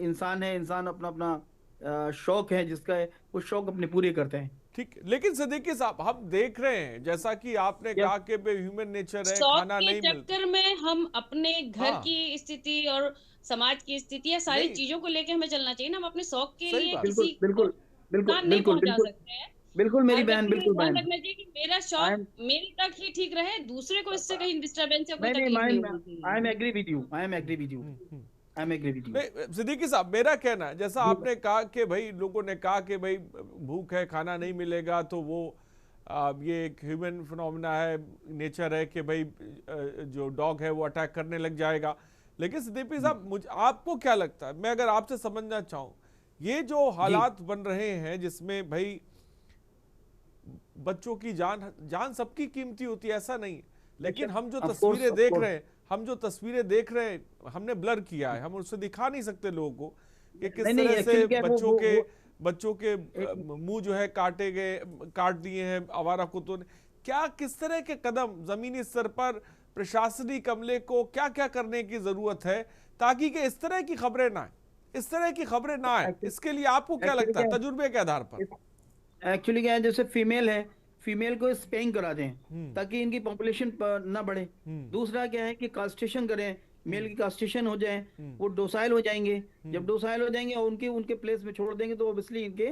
इंसान है, इंसान अपना अपना शौक है जिसका है, वो शौक अपने पूरे करते हैं। ठीक, लेकिन सिद्दीकी साहब, हम देख रहे हैं जैसा कि आपने कहा कि ह्यूमन नेचर है, खाना नहीं मिलता, चक्कर में हम अपने घर की स्थिति और समाज की स्थिति या सारी चीजों को लेके हमें चलना चाहिए ना। हम अपने शौक के लिए किसी बिल्कुल नहीं पहुंचा सकते हैं। बिल्कुल मेरी बहन, बिल्कुल बहन, लगना चाहिए कि मेरा शौक मेरे तक ही ठीक रहे, दूसरे को इससे कहीं डिस्टर्बेंस या कोई तकलीफ नहीं होगी। I am agree with you. Siddiqui साहब, मेरा कहना है, जैसा आपने कहा कि भाई लोगों ने कहा कि भाई भूख है, खाना नहीं मिलेगा, तो वो ये एक ह्यूमन फिनोमेना है, नेचर है कि भाई जो डॉग है वो अटैक करने लग जाएगा। लेकिन सिद्दीकी साहब, आपको क्या लगता है, मैं अगर आपसे समझना चाहूँ, ये जो हालात बन रहे हैं जिसमें भाई बच्चों की जान सबकी कीमती होती है, ऐसा नहीं है, लेकिन हम जो तस्वीरें देख रहे हैं हमने ब्लर किया है, हम उससे दिखा नहीं सकते लोगों को कि किस तरह से बच्चों के मुंह जो है काट दिए हैं आवारा कुत्तों ने। क्या किस तरह के कदम जमीनी स्तर पर प्रशासनिक अमले को क्या क्या करने की जरूरत है ताकि कि इस तरह की खबरें ना आए, इस तरह की खबरें ना आए? इसके लिए आपको क्या लगता है तजुर्बे के आधार पर? एक्चुअली क्या है, जैसे फीमेल है, फीमेल को स्पेइंग करा दें ताकि इनकी पॉपुलेशन ना बढ़े। दूसरा क्या है कि कास्ट्रेशन करें, मेल की कास्ट्रेशन हो जाए, वो डोसाइल हो जाएंगे। जब डोसाइल हो जाएंगे और उनके उनके प्लेस में छोड़ देंगे तो ऑब्वियसली इनके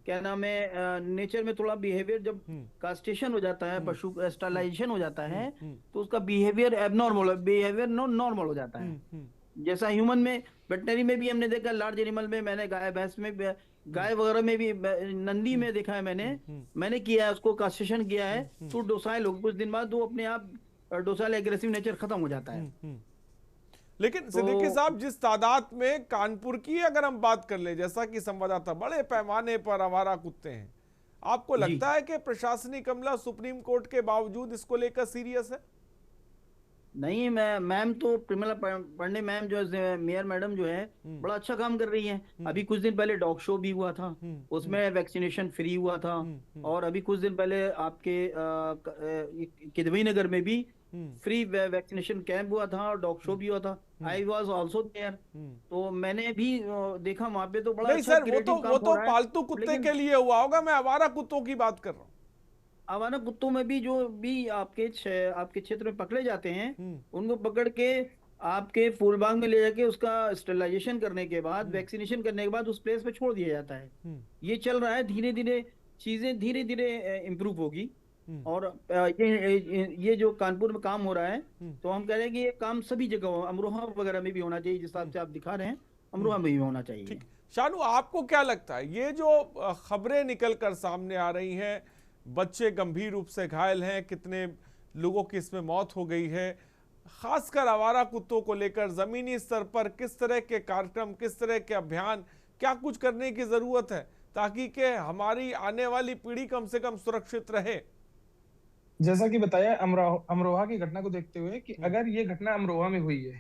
क्या नाम है, नेचर में थोड़ा बिहेवियर, जब कास्ट्रेशन हो जाता है, पशु स्टरलाइजेशन हो जाता है, तो उसका बिहेवियर एबनॉर्मल, बिहेवियर नॉर्मल हो जाता है। जैसा ह्यूमन में, वेटनरी में भी हमने देखा, लार्ज एनिमल में मैंने गाय भैंस में, गाय वगैरह में भी, नंदी में देखा है मैंने किया है, उसको कास्ट्रेशन किया है तो डोसाइल हो, कुछ दिन बाद वो अपने आप डोसाइल एग्रेसिव नेचर खत्म हो जाता है। लेकिन सिद्दीकी साहब, जिस तादाद में कानपुर की अगर हम बात कर ले, जैसा कि संवाददाता, बड़े पैमाने पर आवारा कुत्ते हैं, आपको लगता है कि प्रशासनिक अमला सुप्रीम कोर्ट के बावजूद इसको लेकर सीरियस है? नहीं, मैम तो प्रिमला पांडे मैम जो है, मेयर मैडम जो है, बड़ा अच्छा काम कर रही है। अभी कुछ दिन पहले डॉग शो भी हुआ था, उसमें वैक्सीनेशन फ्री हुआ था। और अभी कुछ दिन पहले आपके किदवई नगर में भी फ्री वैक्सीनेशन कैंप हुआ था और डॉग शो भी हुआ था। आई वॉज ऑल्सो देयर, तो मैंने भी देखा वहां पे, तो बड़ा नहीं अच्छा सर, वो तो पालतू कुत्ते के लिए हुआ होगा, मैं आवारा कुत्तों की बात कर रहा हूँ। आवारा कुत्तों में भी जो भी आपके क्षेत्र में पकड़े जाते हैं, उनको पकड़ के आपके फूलबाग में ले जाके उसका स्टेरिलाइजेशन करने के बाद, वैक्सीनेशन करने के बाद उस प्लेस पे छोड़ दिया जाता है। ये चल रहा है, धीरे धीरे चीजें धीरे धीरे इम्प्रूव होगी। और ये जो कानपुर में काम हो रहा है, तो हम कह रहे हैं कि ये काम सभी जगह, अमरोहा वगैरह में भी होना चाहिए, जिस हिसाब से आप दिखा रहे हैं अमरोहा में भी होना चाहिए। शानू, आपको क्या लगता है, ये जो खबरें निकल कर सामने आ रही हैं, बच्चे गंभीर रूप से घायल हैं, कितने लोगों की इसमें मौत हो गई है, खासकर आवारा कुत्तों को लेकर जमीनी स्तर पर किस तरह के कार्यक्रम, किस तरह के अभियान, क्या कुछ करने की जरूरत है ताकि के हमारी आने वाली पीढ़ी कम से कम सुरक्षित रहे? जैसा कि बताया अमरोहा की घटना को देखते हुए कि अगर ये घटना अमरोहा में हुई है,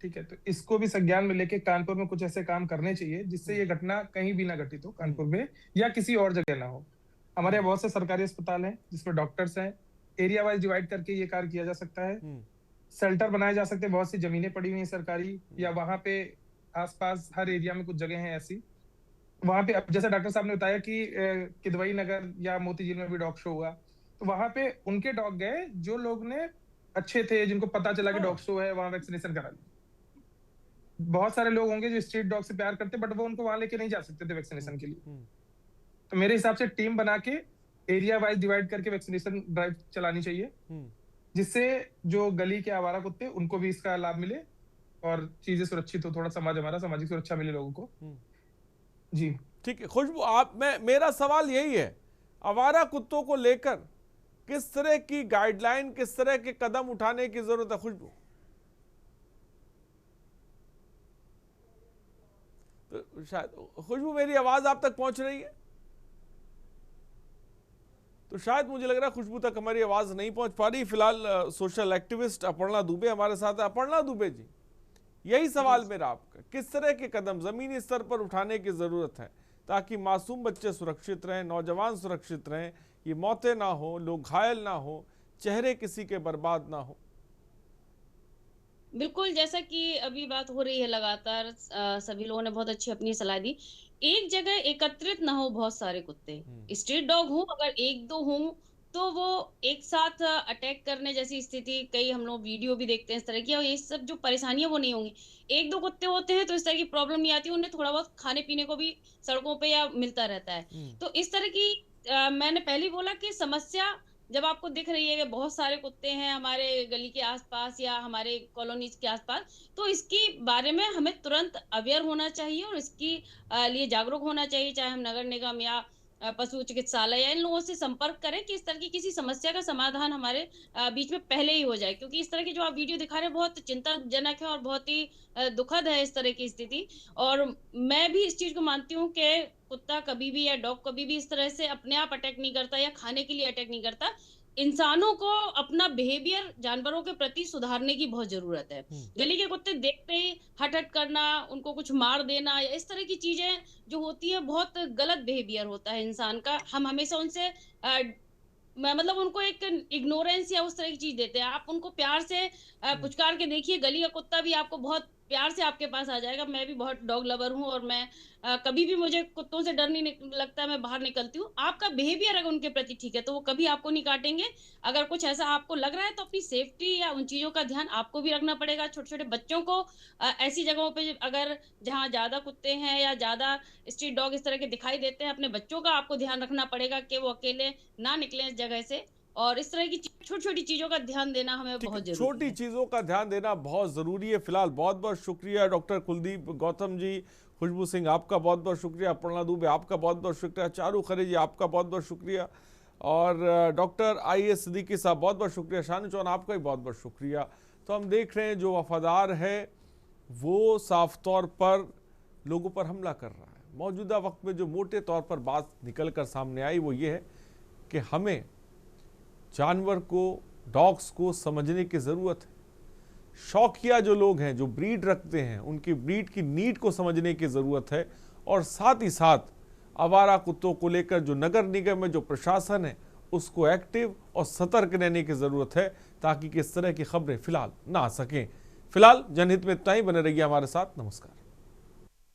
ठीक है, तो इसको भी संज्ञान में लेके कानपुर में कुछ ऐसे काम करने चाहिए जिससे ये घटना कहीं भी ना घटित हो, कानपुर में या किसी और जगह ना हो। हमारे यहाँ बहुत से सरकारी अस्पताल हैं जिसमें डॉक्टर्स हैं, एरिया वाइज डिवाइड करके ये कार्य किया जा सकता है। शेल्टर बनाए जा सकते हैं, बहुत सी जमीनें पड़ी हुई हैं सरकारी, या वहां पे आसपास हर एरिया में कुछ जगह हैं ऐसी, वहां पे अब जैसे डॉक्टर साहब ने बताया कि किदवई नगर या मोती झील में भी डॉग शो हुआ, तो वहां पे उनके डॉग गए जो लोग ने अच्छे थे, जिनको पता चला कि डॉग शो है, वहां वैक्सीनेशन करा ली। बहुत सारे लोग होंगे जो स्ट्रीट डॉग से प्यार करते, बट वो उनको वहां लेके नहीं जा सकते थे वैक्सीनेशन के लिए। तो मेरे हिसाब से टीम बना के एरिया वाइज डिवाइड करके वैक्सीनेशन ड्राइव चलानी चाहिए, जिससे जो गली के आवारा कुत्ते उनको भी इसका लाभ मिले और चीजें सुरक्षित हो, थोड़ा समाज, हमारा सामाजिक सुरक्षा मिले लोगों को। जी ठीक है खुशबू, मेरा सवाल यही है, आवारा कुत्तों को लेकर किस तरह की गाइडलाइन, किस तरह के कदम उठाने की जरूरत है? खुशबू, तो शायद खुशबू मेरी आवाज आप तक पहुंच रही है? तो शायद मुझे लग रहा है खुशबू तक हमारी आवाज नहीं पहुंच पा रही। फिलहाल सोशल एक्टिविस्ट अपर्णा दुबे हमारे साथ है। अपर्णा दुबे जी, यही सवाल मेरा आपका, किस तरह के कदम जमीनी स्तर पर उठाने की जरूरत है ताकि मासूम बच्चे सुरक्षित रहें, नौजवान सुरक्षित रहें, ये मौतें ना हो, लोग घायल ना हो, चेहरे किसी के बर्बाद ना हो? बिल्कुल, जैसा कि अभी बात हो रही है लगातार, सभी लोगों ने बहुत अच्छी अपनी सलाह दी। एक जगह एकत्रित ना हो बहुत सारे कुत्ते, स्ट्रीट डॉग हो, अगर एक दो हों तो वो एक साथ अटैक करने जैसी स्थिति, कई हम लोग वीडियो भी देखते हैं इस तरह की, और ये सब जो परेशानियां वो नहीं होंगी। एक दो कुत्ते होते हैं तो इस तरह की प्रॉब्लम नहीं आती, उन्हें थोड़ा बहुत खाने पीने को भी सड़कों पे या मिलता रहता है। तो इस तरह की मैंने पहले ही बोला कि समस्या जब आपको दिख रही है कि बहुत सारे कुत्ते हैं हमारे गली के आसपास या हमारे कॉलोनीज के आसपास, तो इसके बारे में हमें तुरंत अवेयर होना चाहिए और इसकी लिए जागरूक होना चाहिए, चाहे हम नगर निगम या पशु चिकित्सालय या इन लोगों से संपर्क करें कि इस तरह की किसी समस्या का समाधान हमारे बीच में पहले ही हो जाए। क्योंकि इस तरह की जो आप वीडियो दिखा रहे हैं बहुत चिंताजनक है और बहुत ही दुखद है इस तरह की स्थिति। और मैं भी इस चीज को मानती हूँ कि कुत्ता कभी भी या डॉग कभी भी इस तरह से अपने आप अटैक नहीं करता या खाने के लिए अटैक नहीं करता। इंसानों को अपना बिहेवियर जानवरों के प्रति सुधारने की बहुत जरूरत है। गली के कुत्ते देखते ही हट हट करना, उनको कुछ मार देना या इस तरह की चीजें जो होती है, बहुत गलत बिहेवियर होता है इंसान का। हम हमेशा उनसे मतलब उनको एक इग्नोरेंस या उस तरह की चीज देते हैं। आप उनको प्यार से पुचकार के देखिए, गली का कुत्ता भी आपको बहुत प्यार से आपके पास आ जाएगा। मैं भी बहुत डॉग लवर हूँ और मैं कभी भी मुझे कुत्तों से डर नहीं लगता, मैं बाहर निकलती हूँ। आपका बिहेवियर अगर उनके प्रति ठीक है तो वो कभी आपको नहीं काटेंगे। अगर कुछ ऐसा आपको लग रहा है तो अपनी सेफ्टी या उन चीजों का ध्यान आपको भी रखना पड़ेगा। छोटे छोटे बच्चों को ऐसी जगहों पे अगर जहाँ ज्यादा कुत्ते हैं या ज्यादा स्ट्रीट डॉग इस तरह के दिखाई देते हैं, अपने बच्चों का आपको ध्यान रखना पड़ेगा कि वो अकेले ना निकले इस जगह से। और इस तरह की छोटी छोटी चीजों का ध्यान देना हमें बहुत जरूरी है। छोटी चीजों का ध्यान देना बहुत जरूरी है। फिलहाल बहुत बहुत शुक्रिया डॉक्टर कुलदीप गौतम जी, खुशबू सिंह आपका बहुत बहुत शुक्रिया, अपर्णा दुबे आपका बहुत बहुत शुक्रिया, चारू खरे जी आपका बहुत बहुत शुक्रिया, और डॉक्टर IAS सिद्दीकी साहब बहुत बहुत शुक्रिया, शानू चौहान आपका भी बहुत बहुत शुक्रिया। तो हम देख रहे हैं जो वफादार है वो साफ तौर पर लोगों पर हमला कर रहा है। मौजूदा वक्त में जो मोटे तौर पर बात निकल कर सामने आई वो ये है कि हमें जानवर को, डॉग्स को समझने की ज़रूरत है। शौकिया जो लोग हैं, जो ब्रीड रखते हैं, उनकी ब्रीड की नीड को समझने की ज़रूरत है। और साथ ही साथ आवारा कुत्तों को लेकर जो नगर निगम में जो प्रशासन है उसको एक्टिव और सतर्क रहने की ज़रूरत है ताकि किस तरह की खबरें फिलहाल ना आ सकें। फिलहाल जनहित में इतना ही, बने रहिए हमारे साथ। नमस्कार।